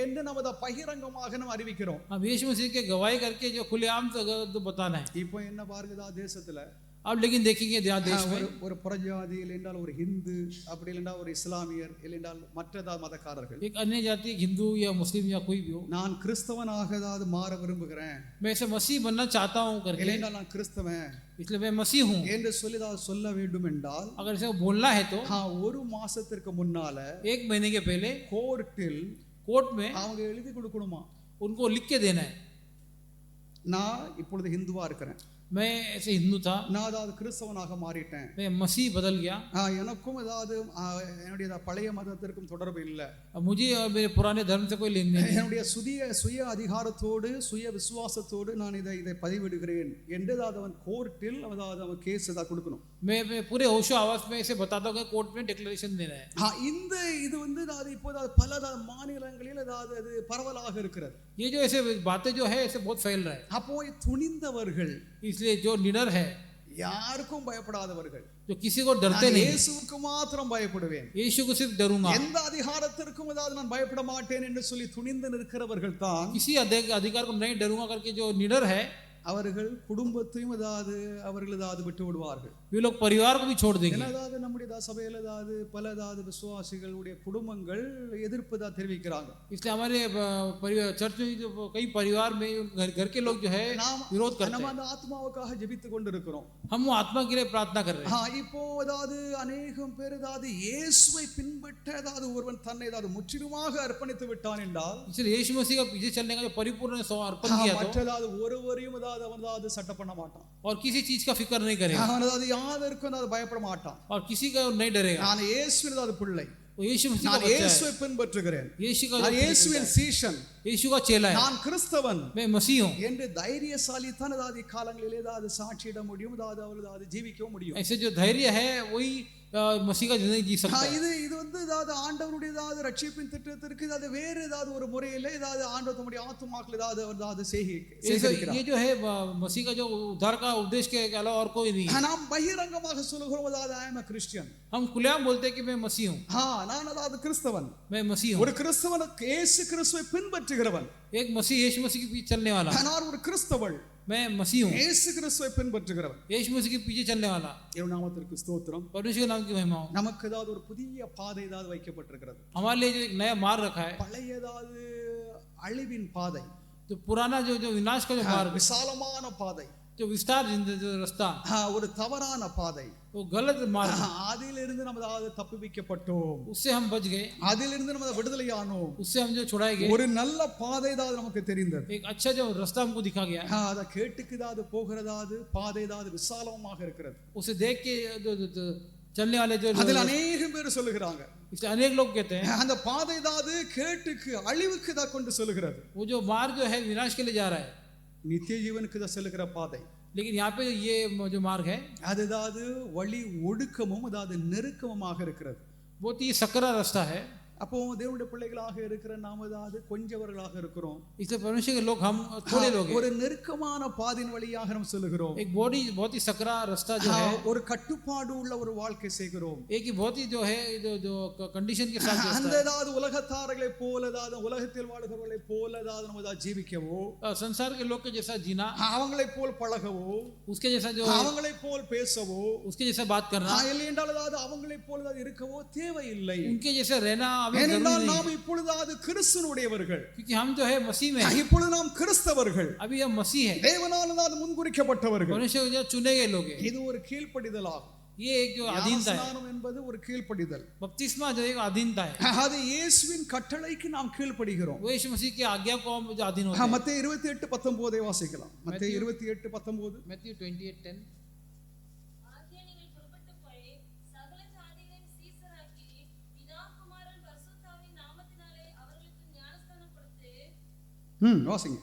என்று நமது பகிரங்கமாக நாம் அறிவிக்கிறோம். अब यीशु मसीह के गवाही करके जो खुलेआम तो बताना है। இப்போ என்ன பாருங்கதா தேசத்துல अब लेकिन देखेंगे देश में ஒரு புறஜாதி இல்லைஎன்றால் ஒரு ஹிந்து அப்படி இல்லைன்னா ஒரு இஸ்லாமியர் இல்லைஎன்றால் மற்றதா மதக்காரர்கள் एक अन्य जाति हिंदू या मुस्लिम या कोई भी हो, நான் கிறிஸ்தவனாக ஏதாவது மாற விரும்புகிறேன் मैं ऐसे मसीह बनना चाहता हूँ करके, இல்லைஎன்றால் நான் கிறிஸ்தவன் इसलिए मैं मसीह हूँ என்று சொல்லி சொல்ல வேண்டும் என்றால் अगर इसे बोलना है तो ஒரு மாசத்திற்கு முன்னால एक महीने के पहले கோர்ட்டில் कोर्ट में அவங்க எழுதி கொடுக்கணுமா, उनको लिख के देना है நான் இப்பொழுது ஹிந்துவா இருக்கிறேன், मैं ऐसे हिंदू था, நான் அதாவது கிறிஸ்தவனாக மாறிட்டேன், मैं मसीह बदल गया, எனக்கும் ஏதாவது என்னுடைய பழைய மதத்திற்கும் தொடர்பு இல்லை, अब मुझे और मेरे पुराने धर्म से कोई लेन देन नहीं, என்னுடைய சுய அதிகாரத்தோடு சுய விசுவாசத்தோடு நான் இதை பதிவிடுகிறேன் என்று அவன் கோர்ட்டில் அதாவது அவன் கேஸ் ஏதாவது கொடுக்கணும். मैं पूरे होशो आवाज में इसे बताता हूँ कि कोर्ट में डिक्लेरेशन देना है. இந்த இது வந்து அது இப்போது பல மாநிலங்களில் அதாவது அது பரவலாக இருக்கிறது. ये जो ऐसे बातें जो है ऐसे बहुत फैल रहा है. அப்போ துணிந்தவர்கள், इसलिए जो निडर है, யாருக்கும் பயப்படாதவர்கள், जो किसी को डरते नहीं, இயேசுவுக்கு மாத்திரம் பயப்படுவேன், यीशु को सिर्फ डरूंगा, எந்த அதிகாரத்திற்கும் அதாவது நான் பயப்பட மாட்டேன் என்று சொல்லி துணிந்து நிற்கிறவர்கள் தான் किसी अधिकार को नहीं डरूंगा करके जो निडर है, அவர்கள் குடும்பத்தையும் அதாவது அவர்கள் அதாவது விட்டு விடுவார்கள். वे लोग परिवार को भी छोड़ देंगे. அதாவது நம்முடைய சபையில் அதாவது பல அதாவது விசுவாசிகளுடைய குடும்பங்கள் எதிர்ப்பு தான் தெரிவிக்கிறாங்க. इसलिए हमारे चर्च में जो कई परिवार में घर के लोग जो है विरोध करते हैं. நம்ம அந்த ஆத்மாவுக்காக ஜெபித்துக் கொண்டிருக்கிறோம். हम वो आत्मा के लिए प्रार्थना कर रहे हैं. இப்போ அதாவது अनेகம் பேர் அதாவது இயேசுவை பின்பற்ற அதாவது ஒருவன் தன்னை அதாவது முற்றிலுமாக அர்ப்பணித்து விட்டான் என்றால், इसलिए यीशु मसीह का पीछे चलने का जो परिपूर्ण अर्पण किया तो மற்றதாவது ஒருவரையும் அதாவது அவன் அதாவது சட்ட பண்ண மாட்டான், और किसी चीज का फिक्र नहीं करेगा, அவன் அதாவது யாதற்கும் அதாவது பயப்பட மாட்டான், और किसी का नहीं डरेगा. நான் இயேசுவின் அதாவது பிள்ளை, यीशु मसीह का நான் बच्चा இயேசுவை है, பின்பற்றுகிறேன், यीशु का நான் இயேசுவின் சீஷன், यीशु का चेला है, நான் கிறிஸ்தவன், मैं मसीह हूँ. என்று தைரியசாலி தான் அதாவது காலங்களிலே அதாவது சாட்சியிட முடியும், அதாவது அவர்கள் அதாவது ஜீவிக்கவும் முடியும். ऐसे जो धैर्य है वही मसीह का जिंदगी जी सकता है. இது வந்து அதாவது ஆண்டவருடைய அதாவது ரட்சிப்பின் திட்டத்திற்கு அதாவது வேறு ஏதாவது ஒரு முறையில் ஏதாவது ஆண்டவர் தம்முடைய ஆத்துமாக்கள் ஏதாவது அதாவது சேகரிக்கிறார். ये जो है मसीह का जो उद्धार का उद्देश्य के अलावा और कोई नहीं है. நாம் பகிரங்கமாக சொல்கிறோம் அதாவது I am a Christian, हम खुलेआम बोलते हैं कि मैं मसीह हूँ, நான் அதாவது கிறிஸ்தவன், मैं मसीह हूँ. ஒரு கிறிஸ்தவனுக்கு இயேசு கிறிஸ்துவை பின்பற்றுகிறவன், एक मसीह यीशु मसीह के पीछे चलने वाला, நான் ஒரு கிறிஸ்தவள், मैं मसीह हूँ, இயேசு கிறிஸ்துவை பின்பற்றுகிறவன். यीशु मसीह के पीछे चलने वाला. என் நாமத்திற்கு ஸ்தோத்திரம். परमेश्वर के नाम की महिमा हो. நமக்கு ஏதாவது ஒரு புதிய பாதை ஏதாவது வைக்கப்பட்டிருக்கிறது. हमारे लिए जो एक नया मार्ग रखा है, பழைய ஏதாவது அழிவின் பாதை, जो पुराना जो विनाश का जो मार्ग, விசாலமான பாதை, जो विस्तार जो रास्ता, ஒரு தவறான பாதை, वो गलत मार्ग, அதிலிருந்து நம்ம அதாவது தப்புவிக்கப்பட்டோம், उससे हम बच गए, அதிலிருந்து நம்ம விடுதலையானோம், उससे हम जो छुड़ाए गए. ஒரு நல்ல பாதை தான் நமக்கு தெரிந்தது. एक अच्छा जो रास्ता हमको दिखा गया, அத கேட்டுக்குதாவது போகிறதாவது பாதை ஏதாவது விசாலமாக இருக்கிறது. उसे देख के जो चलने वाले जो அதில் அநேகம் பேர் சொல்லுகிறாங்க, इसलिए अनेक लोग कहते हैं அந்த பாதை ஏதாவது கேட்டுக்கு அழிவுக்கு தான் கொண்டு செல்கிறது, वो जो मार्ग जो है विनाश के लिए जा रहा है, நித்திய ஜீவனுக்கு தான் செல்லுகிற பாதை. लेकिन यहाँ पे ये जो मार्ग है அது ஏதாவது வழி ஒடுக்கமும் அதாவது நெருக்கமுமாக இருக்கிறது. बहुत ही सकरा रास्ता है. அப்போ தேவனுடைய பிள்ளைகளாக இருக்கிற நாம ஏதாவது கொஞ்சவர்களாக இருக்கிறோம், इसलिए परमेश्वर के लोग हम थोड़े लोग हैं. ஒரு நெருக்கமான பாதையின் வழியாக நாம் செல்கிறோம், एक बहुत ही सकरा रास्ता जो है, ஒரு கட்டுப்பாடு உள்ள ஒரு வாழ்க்கை செய்கிறோம். एक ही बहुत ही जो है जो कंडीशन के साथ அந்த ஏதாவது உலகத்தார்களை போல ஏதாவது உலகத்தில் வாழ்கிறவர்களை போல ஏதாவது நம்ம ஏதாவது ஜீவிக்கவோ, संसार के लोग के जैसा जीना, அவங்களை போல் பழகவோ, उसके जैसा जो அவங்களை போல் பேசவோ, उसके जैसा बात करना, இல்லை என்றால் ஏதாவது அவங்களை போல் ஏதாவது இருக்கவோ தேவையில்லை. उनके जैसे रहना ஏனென்றால் நாம் இப்பொழுது கிறிஸ்துனுடையவர்கள், क्योंकि हम जो है मसीह में, இப்பொழுது நாம் கிறிஸ்தவர்கள், अभी हम मसीह है, தேவனால் அது முன்குறிக்கப்பட்டவர்கள். परमेश्वर जो चुने गए लोग हैं. இது ஒரு கீழ்ப்படிதலாகும். ये एक जो अधीनता है, ஞானஸ்நானம் என்பது ஒரு கீழ்ப்படிதல். बपतिस्मा जो एक अधीनता है, அது இயேசுவின் கட்டளைக்கு நாம் கீழ்ப்படிகிறோம். वो यीशु मसीह की आज्ञा को हम जो अधीन होते हैं. மத்தேயு 28:19 வாசிக்கலாம். மத்தேயு 28:19. मैथ्यू 28:10. வாசிங்க.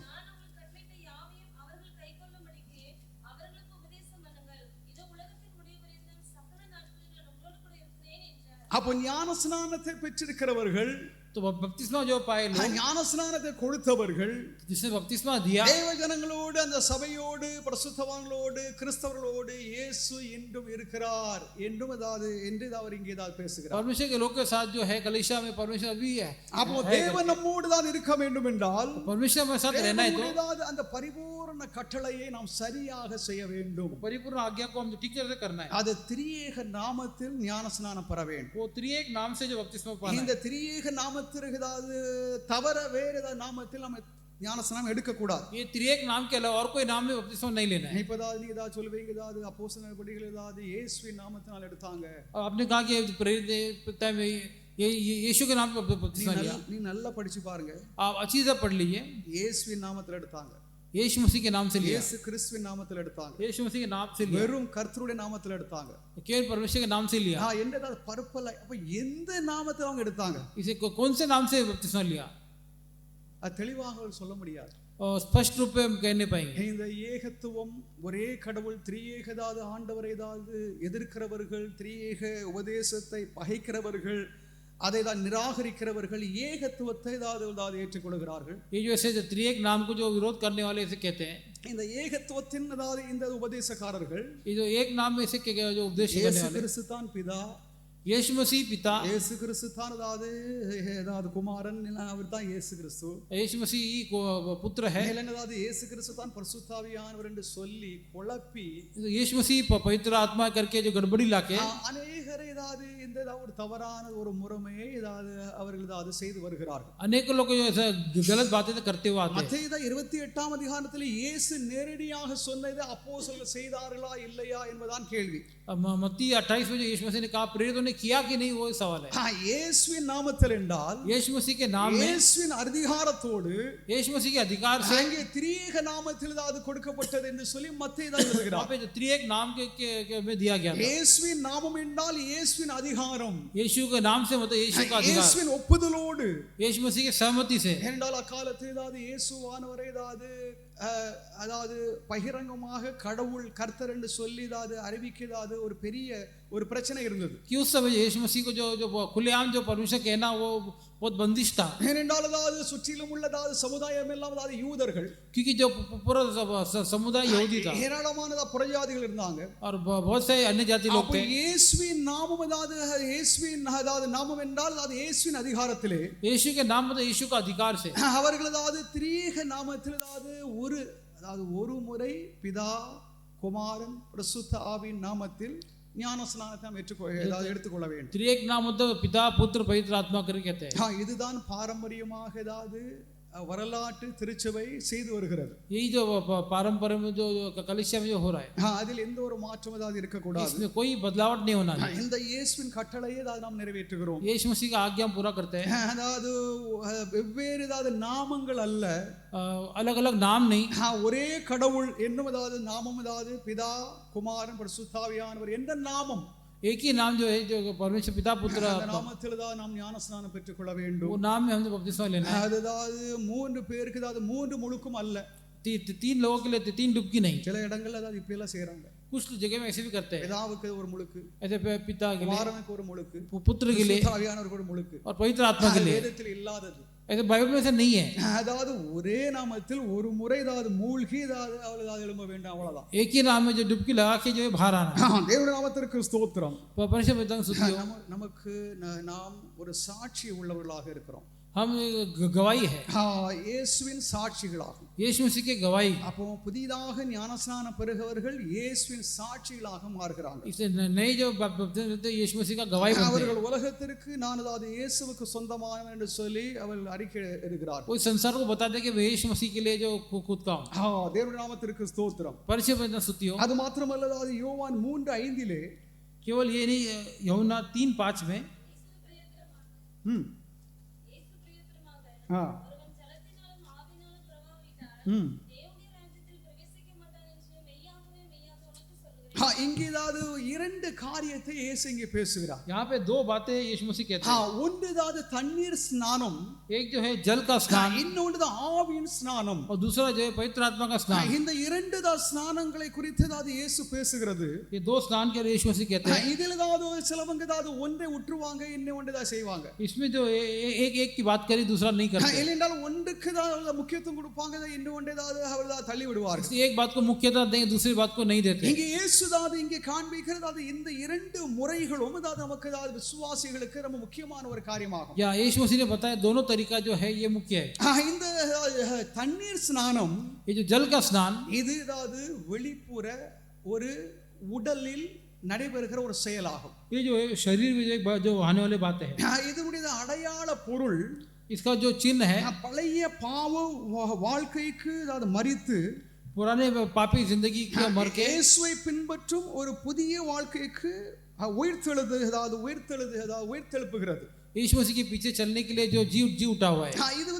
அப்போ ஞான ஸ்நானத்தை பெற்றிருக்கிறவர்கள், तो बपतिस्मा जो पाए लोग, ஞான ஸ்நானத்தை கொடுத்தவர்கள், जिसने बपतिस्मा दिया, தேவ ஜனங்களோடு அந்த சபையோடு பரிசுத்தவான்களோடு கிறிஸ்தவர்களோடு இயேசு என்றும் இருக்கிறார் என்றும் என்று அவர் இங்கே பேசுகிறார். परमेश्वर के लोग के साथ जो है कलीसिया में परमेश्वर अभी है. அப்போ தேவன் நம்மோடு தான் இருக்க வேண்டும் என்றால் परमेश्वर हमारे साथ रहना है तो அந்த பரிபூர்ண கட்டளையை நாம் சரியாக செய்ய வேண்டும். परिपूर्ण आज्ञा को हम ठीक तरह से करना है. அது திரியேக நாமத்தில் ஞான ஸ்நானம் பெற வேண்டும். वो त्रिएक नाम से जो बपतिस्मा पाना है. இந்த திரியேக நாமத்தில் தவிர வேறு ஏதாவது நாமத்தில் நம்ம ஞான ஸ்நானம் எடுக்க கூடாது. ये त्रिएक नाम के अलावा और कोई नाम में बपतिस्मा नहीं लेना है. இப்போதாவது நீ ஏதாவது சொல்வீங்க, ஏதாவது அப்போஸ்தலர் நடபடிகள் ஏதாவது இயேசுவின் நாமத்தினால் எடுத்தாங்க. आपने कहा कि प्रेरित पिता में ये यीशु के नाम पे बपतिस्मा लिया. நீ நல்லா படிச்சு பாருங்க, आप अच्छी तरह पढ़ लीजिए. இயேசுவின் நாமத்தில் எடுத்தாங்க, यीशु मसीह के नाम से लिया, இயேசு கிறிஸ்துவின் நாமத்தில் எடுத்தாங்க, यीशु मसीह के नाम से लिया, வெறும் கர்த்தருடைய நாமத்தில் எடுத்தாங்க, केवल परमेश्वर के नाम से लिया. என்னதாவது பர்பல். அப்ப எந்த நாமத்தில் அவங்க எடுத்தாங்க इसे कौन से नाम से बपतिस्मा लिया, அது தெளிவாக சொல்ல முடியாது. और स्पष्ट रूप में हम कह नहीं पाएंगे. இந்த ஏகத்துவம், ஒரே கடவுள், திரியேகதாவது ஆண்டவரை ஏதாவது எதிர்க்கிறவர்கள், திரியேக உபதேசத்தை பகைக்கிறவர்கள், அதை தான் நிராகரிக்கிறவர்கள் ஏகத்துவத்தை ஏதாவது ஏற்றுக்கொள்கிறார்கள். ये जो ऐसे त्रिएक नाम को जो विरोध करने वाले ऐसे कहते हैं, இந்த ஏகத்துவத்தின் இந்த உபதேசக்காரர்கள், ये जो एक नाम में से जो उपदेश करने இயேசு वाले, கிறிஸ்து தான் பிதா, यीशु मसीह पिता, இயேசு கிறிஸ்து தான் ஏதாவது குமாரன், அவர் தான் இயேசு கிறிஸ்து, यीशु मसीह ही पुत्र है, இயேசு கிறிஸ்து தான் பரிசுத்தாவியானவர் என்று சொல்லி குழப்பி यीशु मसीह पवित्र आत्मा करके जो गड़बड़ी लाके அநேகரை இந்த ஒரு தவறான ஒரு முறைமையை அவர்கள் செய்து வருகிறார்கள். अनेक लोग जो ऐसा गलत बातें करते हुए आते हैं. மத்தேயு 28ஆம் அதிகாரத்தில் இயேசு நேரடியாக சொன்னது அப்போஸ்தலர்கள் செய்தார்களா இல்லையா என்பதுதான் கேள்வி. मत्ती 28 में जो यीशु मसीह ने कहा प्रेरितों ने किया कि नहीं, वो सवाल है. இயேசுவின் நாமத்தில் என்றால் यीशु मसीह के नाम में, இயேசுவின் அதிகாரத்தோடு, यीशु मसीह के अधिकार से, அங்கே திரியேக நாமத்தில் அது கொடுக்கப்பட்டது என்று சொல்லி மத்தேயு தான் எழுதுகிறார். वहां पे जो त्रिएक नाम के में दिया गया था. இயேசுவின் நாமம் என்றால் இயேசுவின் அதிகாரம், यीशु के नाम से मतलब यीशु का अधिकार, இயேசுவின் ஒப்புதலோடு, यीशु मसीह के सहमति से. என்றால் அக்காலத்தில் இயேசுவானவரை அதாவது பகிரங்கமாக கடவுள் கர்த்தர் என்று சொல்லி அறிவிக்கிறது ஒரு பெரிய ஒரு பிரச்சனை இருந்தது. कि उस समय यीशु मसीह को जो खुलेआम जो परमेश्वर कहना वो बहुत बंदिश था. ஏனென்றால் சுற்றிலும் உள்ள சமுதாயம் எல்லாம் யூதர்கள், क्योंकि जो पूरा समुदाय यहूदी था, ஏராளமான புறஜாதிகள் இருந்தாங்க, और बहुत से अन्य जाति लोग थे. இயேசுவின் நாமம் இயேசுவின் நாமம் என்றால் இயேசுவின் அதிகாரத்திலே, यीशु के नाम मतलब यीशु का अधिकार से அவர்கள் திரியேக நாமத்தில் ஒரு முறை பிதா, குமாரன், பரிசுத்த ஆவியின் நாமத்தில் ஞான ஸ்நானத்தை எடுத்துக்கொள்ள வேண்டும். त्रिएक नाम मतलब पिता, पुत्र, पवित्र आत्मा करके कहते हैं. இதுதான் பாரம்பரியமாக வரலாற்று திருச்சபை செய்து வருகிறது. यही जो पारंपरिक में जो कलीसिया में जो हो रहा है, அதில் எந்த ஒரு மாற்றமும் இருக்கக்கூடாது. इसमें कोई बदलावट नहीं होना है. இந்த இயேசுவின் கட்டளையை நாம் நிறைவேற்றுகிறோம். यीशु मसीह का आज्ञा पूरा करते हैं. வெவ்வேறு நாமங்கள் அல்ல, अलग अलग नाम नहीं, ஒரே கடவுள் என்னும் நாமம், பிதா, குமாரன், பரிசுத்த ஆவியானவர் என்ற நாமம், एक ही नाम जो है जो परमेश्वर पिता, पुत्र, நாமத்தில் நாம் ஞான ஸ்நானம் பெற்றுக்கொள்ள வேண்டும். वो नाम में हमने बपतिस्मा लेना है. மூன்று பேருக்கு மூன்று முழுக்கும் அல்ல, तीन लोगों के लिए 3 डुबकी नहीं. சில இடங்கள்ல இப்படி எல்லாம் செய்யறாங்க. कुछ जगह में ऐसे भी करते हैं. பிதாவுக்கு ஒரு முழுக்கு, ऐसे पिता के लिए, குமாரனுக்கு ஒரு முழுக்கு, पुत्र के लिए, ஆவியானவருக்கு ஒரு முழுக்கு, और पवित्र आत्मा के लिए. வேதத்தில் இல்லாதது. ऐसे बाइबल में से नहीं है. ஒரே நாமத்தில் ஒரு முறை மூழ்கி எழும்ப வேண்டும், அவ்வளவுதான். एक ही नाम में जो डुबकी लगा के जो है बाहर आना. தேவனுடைய நாமத்திற்கு ஸ்தோத்திரம். परमेश्वर पिता की स्तुति हो. நமக்கு நாம் ஒரு சாட்சி உள்ளவர்களாக இருக்கிறோம். हम गवाही है, இயேசுவின் சாட்சிகளாகும். यीशु मसीह के गवाही. அப்போ புதிதாக ஞானஸ்நானம் பெறுகிறவர்கள் இயேசுவின் சாட்சிகளாக மாறுகிறாங்க. इससे नए जो यीशु मसीह का गवाही बनते हैं. அவர்கள் உலகத்திற்கு நான் இயேசுவுக்கு சொந்தமானவன் என்று சொல்லி அவர்கள் அறிக்கை எடுக்கிறார்கள். कोई संसार को बताते कि मैं यीशु मसीह के लिए जो खुद का हूं. தேவனுடைய நாமத்திற்கு ஸ்தோத்திரம். परिचय में स्तुति हो. அது மாத்திரமல்ல, யோவான் 3:5 केवल ये नहीं, यूहन्ना 3:5 में இங்கே ஏதாவது இரண்டு காரியத்தை இயேசு இங்கே பேசுகிறார். यहाँ पे दो बातें यीशु मसीह कहते हैं. ஒன்று ஏதாவது தண்ணீர் ஸ்நானம், एक जो है जल का स्नान இன்னொன்று ஆவியின் ஸ்நானம். और दूसरा जो है पवित्र आत्मा का स्नान. இந்த இரண்டு ஸ்நானங்களை குறித்து ஏதாவது இயேசு பேசுகிறது. ये दो स्नान के यीशु मसीह कहते हैं. இதில் ஏதாவது சிலவங்க ஏதாவது ஒன்றை உற்றுவாங்க, இன்னொன்று ஏதாவது செய்வாங்க. इसमें जो एक की बात करी दूसरा नहीं करते. இல்லைஎன்றால் ஒன்றுக்கு தான் முக்கியத்துவம் கொடுப்பாங்க, இன்னொன்று ஏதாவது அவர் தள்ளி விடுவார்கள். एक बात को मुख्यता देंगे, दूसरी बात को नहीं देते. இங்கே இயேசு தான் இங்கே காண்பிக்கிறது இந்த இரண்டு முறைகளும் அதாவது நமக்கு அதாவது விசுவாசிகளுக்கு ரொம்ப முக்கியமான ஒரு காரியமாகும். या यीशु मसीह ने बताया दोनों तरीका जो है ये मुख्य है. இந்த தண்ணீர் ஸ்நானம், ये जो जल का स्नान, இது அதாவது வெளிப்புற ஒரு உடலில் நடைபெறுகிற ஒரு செயலாகும். ये जो है शरीर में जो आने वाली बातें हैं, இதனுடைய அடையாள பொருள், इसका जो चिन्ह है பழைய பாவ வாழ்க்கைக்கு அதாவது மரித்து पुराने पापी जिंदगी के मर के இயேசுவை பின்பற்றும் ஒரு புதிய வாழ்க்கைக்கு உயிர்த்தெழுப்புகிறது. यीशु मसीह के पीछे चलने के लिए जो जी उठा हुआ है, இது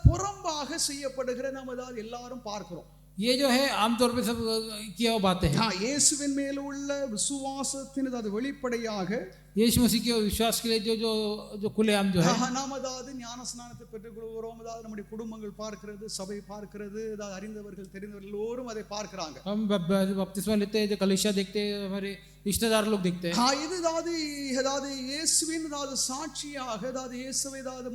புறம்பாக செய்யப்படுகிற நம்ம அதாவது எல்லாரும் பார்க்கிறோம். ये जो है आमतौर पे सब किया हुआ बातें हैं. இயேசுவின் மேல் உள்ள விசுவாசத்தின் அதாவது வெளிப்படையாக यीशु मसीह के विश्वास के लिए जो खुलेआम जो है, நாம் அதாவது ஞான ஸ்நானத்தை பெற்றுக் கொள்கிறோம். அதாவது நம்முடைய குடும்பங்கள் பார்க்கிறது, சபை பார்க்கிறது, அதாவது அறிந்தவர்கள் தெரிந்தவர்கள் எல்லோரும் அதை பார்க்கிறாங்க. हम बपतिस्मा लेते हैं, जो कलीसिया देखते हैं, हमारे रिश्तेदार लोग देखते हैं. இது அதாவது இயேசுவின் அதாவது சாட்சியாக அதாவது இயேசுவை அதாவது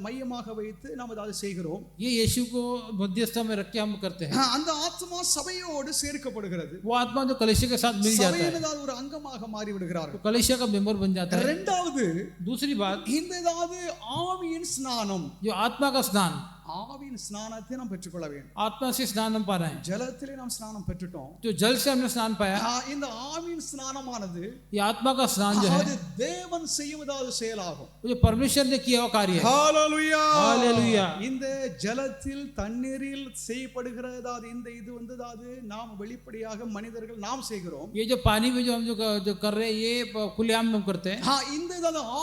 மையமாக வைத்து நாம் அதாவது செய்கிறோம். ये यीशु को मध्यस्थ में रख के हम करते हैं. அந்த ஆத்மா சபையோடு சேர்க்கப்படுகிறது. वो आत्मा जो कलीसिया के साथ मिल जाता है, சபையின் ஒரு அங்கமாக மாறி விடுகிறார்கள். तो कलीसिया का मेंबर बन जाता है. இரண்டாவது, दूसरी बात, இந்த அதாவது ஆவியின் ஸ்நானம், जो आत्मा का स्नान, ஆவியின் ஸ்நானத்தை நாம் பெற்றுக்கொள்ள வேண்டும். आत्मा से स्नान हम पा रहे हैं. ஜலத்திலே நாம் ஸ்நானம் பெற்றுட்டோம். जो जल से हमने स्नान पाया, இந்த ஆவியின் ஸ்நானமானது ये आत्मा का स्नान जो है அது தேவன் செய்வதாவது செயலாகும். जो परमेश्वर ने किया हुआ कार्य है. ஹalleluya, ஹalleluya. இந்த ஜலத்தில் தண்ணீரில் செய்யப்படுகிறதாவது இந்த இது அதாவது நாம் வெளிப்படையாக மனிதர்கள் நாம் செய்கிறோம். ये जो पानी में जो हम जो कर रहे हैं, ये खुलेआम हम करते हैं. இந்த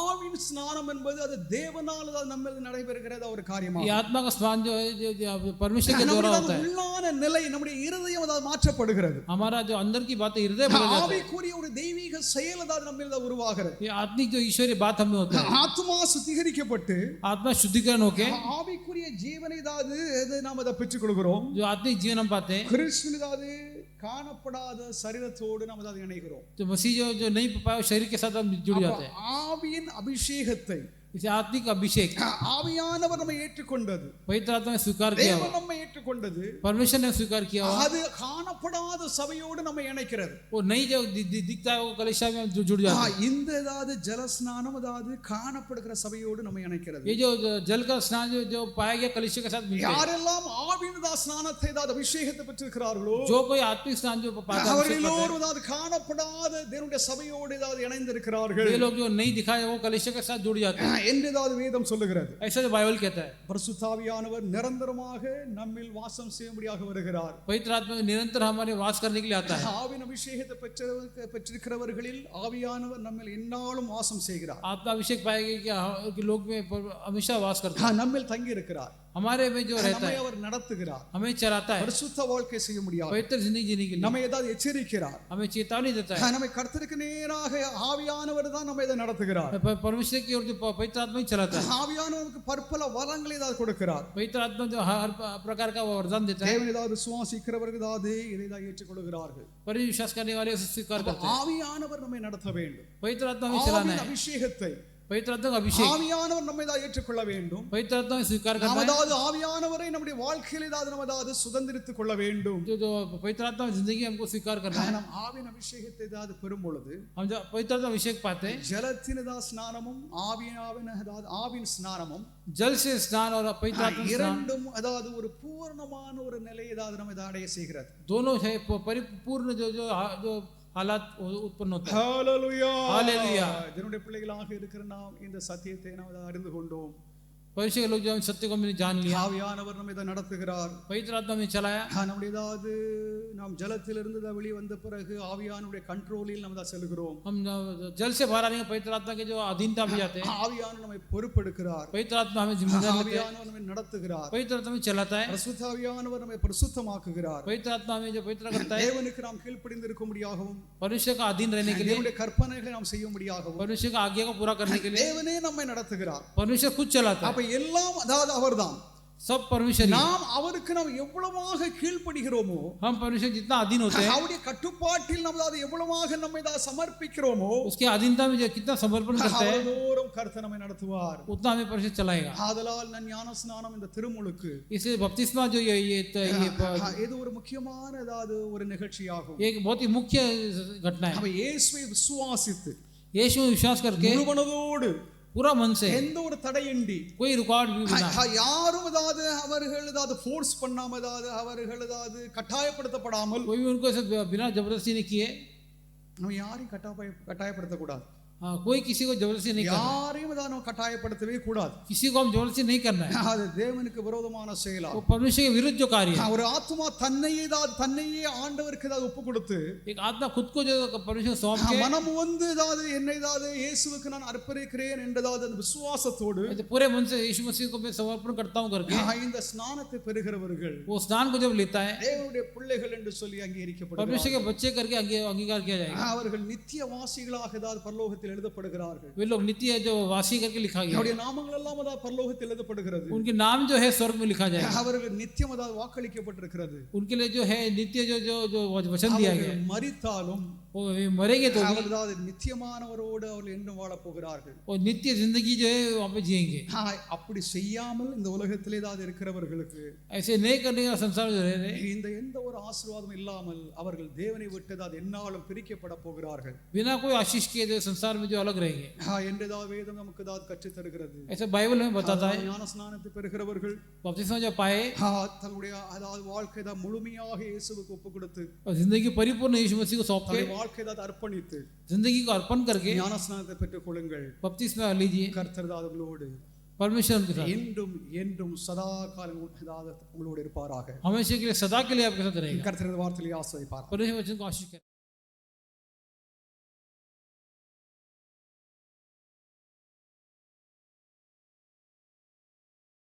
ஆவியின் ஸ்நானம் என்பது அது தேவனால் நம்ம நடைபெறுகிற ஒரு காரியமாகும். ये आत्मा का स्नान जो है जो परमेश्वर के द्वारा होता है. உள்ளான நிலை, நம்முடைய இருதயம் அதாவது மாற்றப்படுகிறது. हमारा जो अंदर की बात है, हृदय बदल जाता है. ஆவிக்குரிய ஒரு தெய்வீக செயல் அதாவது நம்மில் உருவாகிறது. ये आत्मिक जो ईश्वरीय बात हमें होता है, ஆத்மா சுத்திகரிக்கப்பட்டு आत्मा शुद्धिकरण होके ஆவிக்குரிய ஜீவனை அதாவது நாம் அதை பெற்றுக் கொள்கிறோம். जो आत्मिक जीवन हम पाते हैं, கிறிஸ்துவின் அதாவது காணப்படாத சரீரத்தோடு நாம் அதாவது இணைகிறோம். जो मसीह जो नहीं पाया शरीर के साथ हम जुड़ जाते हैं. ஆவியின் அபிஷேகத்தை, इसे आत्मिक अभिषेक, ஆவியானவர் நம்மை ஏற்றுக்கொண்டது, पवित्र आत्मा ने स्वीकार किया हुआ, தேவன் நம்மை ஏற்றுக்கொண்டது, परमेश्वर ने स्वीकार किया हुआ, அது காணப்படாத சபையோடு நம்மை இணைக்கிறது. वो नहीं जो दिखता है वो कलीसिया में हम जुड़ जाते हैं. இந்த அதாவது ஜலஸ்நானம் அதாவது காணப்படுகிற சபையோடு நம்மை இணைக்கிறது. ये जो जल का स्नान जो पाया गया कलीसिया के साथ मिलके, யாரெல்லாம் ஆவியின் ஸ்நானத்தை அதாவது அபிஷேகத்தை பெற்றிருக்கிறார்களோ, जो कोई आत्मिक स्नान जो पाता है, அவர்கள் எல்லோரும் அதாவது காணப்படாத தேவனுடைய சபையோடு அதாவது இணைந்திருக்கிறார்கள். ये लोग जो नहीं दिखाए वो कलीसिया के साथ जुड़ जाते हैं. என்றதாவது வேதம் சொல்லுகிறது. ऐसा जो बाइबल कहता है, பரிசுத்த ஆவியானவர் நிரந்தரமாக நம்மில் வாசம் செய்யும்படியாக வருகிறார். पवित्र आत्मा निरंतर हमारे वास करने के लिए आता है. ஆவியின் அபிஷேகத்தை பெற்றிருக்கிறவர்களில் ஆவியானவர் நம்மில் எந்நாளும் வாசம் செய்கிறார். आत्मा अभिषेक पाएगी कि लोग में हमेशा वास करता है, நம்மில் தங்கி இருக்கிறார். हमारे में जो रहता நம்மை है, அவர் நடத்துகிறார். हमें चलाता है, பரிசுத்த வாழ்க்கை செய்ய முடியாது. पवित्र जिंदगी जीने के लिए நம்மை ஏதாவது எச்சரிக்கிறார். हमें चेतावनी देता है. நம்மை கர்த்தருக்கு நேராக ஆவியானவர் தான் நம்மை இதை நடத்துகிறார். परमेश्वर की ओर जो पवित्र आत्मा ही चलाता है. ஆவியானவருக்கு பற்பல வரங்களை ஏதாவது கொடுக்கிறார். पवित्र आत्मा जो हर प्रकार का वरदान देता है, தேவனை ஏதாவது விசுவாசிக்கிறவர்கள் ஏதாவது இதை தான் ஏற்றுக்கொள்கிறார்கள். पर विश्वास करने वाले उसे स्वीकार करते हैं. ஆவியானவர் நம்மை நடத்த வேண்டும். पवित्र आत्मा में चलाना ஆவியின் है. அபிஷேகத்தை पवित्र आत्मा का अभिषेक, ஆவியானவர் நம்மை தான் ஏற்றுக்கொள்ள வேண்டும். पवित्र आत्मा में स्वीकार करना है. அதாவது ஆவியானவரை நம்முடைய வாழ்க்கையில் ஏதாவது நம்ம ஏதாவது சுதந்திரித்துக் கொள்ள வேண்டும். जो पवित्र आत्मा जिंदगी हमको स्वीकार करना है. நாம் ஆவியின் அபிஷேகத்தை ஏதாவது பெறும் பொழுது हम जब पवित्र आत्मा अभिषेक पाते हैं, ஜலத்தின் ஸ்நானமும் ஆவியின் ஸ்நானமும் जल से स्नान और पवित्र आत्मा स्नान இரண்டும் அதாவது ஒரு பூர்ணமான ஒரு நிலை ஏதாவது நம்ம இதை அடைய செய்கிறது. दोनों है परिपूर्ण जो हालात उत्पन्न होता है. ஹalleluya, ஹalleluya. என்னுடைய பிள்ளைகளாக இருக்கிற நாம் இந்த சத்தியத்தை நாம் அறிந்து கொண்டோம். पवित्र के लोग जो सत्य को मैंने जान लिया, ஆவியானவர் நம்மை இதை நடத்துகிறார். पवित्र आत्मा में चलाया, நம்முடைய ஏதாவது நாம் ஜலத்திலிருந்து வெளியே வந்த பிறகு ஆவியானுடைய கண்ட்ரோலில் நம்ம தான் செல்கிறோம். हम जल से बाहर आने पवित्र आत्मा के जो अधीनता भी जाते हैं, ஆவியானவர் நம்மை பொறுப்பெடுக்கிறார். पवित्र आत्मा हमें जिम्मेदार लेते हैं, ஆவியானவர் நம்மை நடத்துகிறார். पवित्र आत्मा में चलाता है, பரிசுத்த ஆவியானவர் நம்மை பரிசுத்தமாக்குகிறார். पवित्र आत्मा में जो पवित्र करता है, தேவனுக்கு நாம் கீழ்ப்படிந்து இருக்கும்படியாகவும், परमेश्वर का अधीन रहने के लिए, தேவனுடைய கற்பனைகளை நாம் செய்யும்படியாகவும், परमेश्वर का आज्ञा को पूरा करने के लिए தேவனே நம்மை நடத்துகிறார். परमेश्वर खुद चलाता है, அப்ப எல்லாம் அதாவது அவர்தான். सब परमेश्वर ही है। நாம் அவருக்கு நாம் எவ்வளவாக கீழ்ப்படிகிறோமோ, हम परमेश्वर जितना अधीन होते हैं, அவருடைய கட்டுப்பாட்டில் நாம் அதாவது எவ்வளவாக நம்மை சமர்ப்பிக்கிறோமோ, उसके अधीनता में जो कितना समर्पण करते हैं, அவ்வளவு கர்த்தர் நம்மை நடத்துவார். उतना हमें परमेश्वर चलाएगा। ஆதலால் நான் ஞானஸ்நானம் இந்த திருமுழுக்கு इसलिए बपतिस्मा जो ये இது ஒரு முக்கியமான அதாவது ஒரு நிகழ்ச்சியாகும். एक बहुत ही मुख्य घटना है। நம்ம இயேசுவை விசுவாசித்து यीशु में विश्वास करके முழு மனதோடு पूरा मन से, எந்த ஒரு தடையின்றி, कोई रुकावट भी बिना, யாரும் அதாவது அவர்கள் அதாவது ஃபோர்ஸ் பண்ணாம, அதாவது அவர்கள் அதாவது கட்டாயப்படுத்தப்படாமல், कोई भी उनको ऐसे बिना जबरदस्ती नहीं किए, நம்ம யாரையும் கட்டாயப்படுத்தக்கூடாது. कोई किसी को जबरदस्ती नहीं करना, யாரையும் அதாவது நம்ம கட்டாயப்படுத்தவே கூடாது. किसी को हम जबरदस्ती नहीं करना है, அது தேவனுக்கு விரோதமான செயலா. वो परमेश्वर के विरुद्ध जो कार्य है। ஒரு ஆத்மா தன்னையே ஆண்டவருக்கு ஏதாவது ஒப்பு கொடுத்து, एक आत्मा खुद को जो परमेश्वर सौंप के, மனம் வந்து ஏதாவது என்னை ஏதாவது இயேசுவுக்கு நான் அர்ப்பணிக்கிறேன் என்றதாவது அந்த விசுவாசத்தோடு पूरे मन से यीशु मसीह को मैं समर्पण करता हूं करके இந்த ஸ்நானத்தை பெறுகிறவர்கள் वो स्नान को जब लेता है, தேவனுடைய பிள்ளைகள் என்று சொல்லி அங்கீகரிக்கப்படுகிறார்கள். परमेश्वर के बच्चे करके अंगीकार किया जाएगा। அவர்கள் நித்திய வாசிகளாக ஏதாவது பரலோகத்தில் எழுதப்படுகிறார்கள். वे लोग नित्य जो वासी करके लिखा गया அவருடைய है, நாமங்கள் எல்லாம் அதாவது பரலோகத்தில் எழுதப்படுகிறது. उनके नाम जो है स्वर्ग में लिखा जाएगा। அவர்கள் நித்தியம் அதாவது வாக்களிக்கப்பட்டிருக்கிறது. उनके लिए जो है नित्य जो जो जो वचन दिया गया है, மரித்தாலும் वो मरेंगे तो भी, அவர்கள் அதாவது நித்தியமானவரோடு அவர்கள் என்றும் வாழப் போகிறார்கள். वो नित्य जिंदगी जो है वहाँ पे जिएंगे। அப்படி செய்யாமல் இந்த உலகத்திலே ஏதாவது இருக்கிறவர்களுக்கு, ऐसे नहीं करने का संसार जो रह रहे, இந்த எந்த ஒரு ஆசீர்வாதம் இல்லாமல் அவர்கள் தேவனை விட்டு அது என்னாலும் பிரிக்கப்பட போகிறார்கள். बिना कोई आशीष के जो संसार में जो अलग रहेंगे, என்றதாவது வேதம் நமக்கு ஏதாவது கற்றுத் தருகிறது. ऐसे बाइबल में बताता है। ஞான ஸ்நானத்தை பெறுகிறவர்கள் बपतिस्मा जो पाए தங்களுடைய அதாவது வாழ்க்கை தான் முழுமையாக இயேசுவுக்கு ஒப்பு கொடுத்து, और जिंदगी परिपूर्ण यीशु मसीह को सौंप के, வாழ்க்கை தான் அர்ப்பணித்து जिंदगी को अर्पण करके ஞான ஸ்நானத்தை பெற்றுக் கொள்ளுங்கள். बपतिस्मा लीजिए। கர்த்தர் உங்களோடு परमेश्वर उनके साथ என்றும் என்றும் சதா காலம் உங்களோடு இருப்பாராக. हमेशा के लिए सदा के लिए आपके साथ रहेगा। கர்த்தர் வார்த்தையை ஆசீர்வதிப்பார். परमेश्वर वचन को आशीष करें।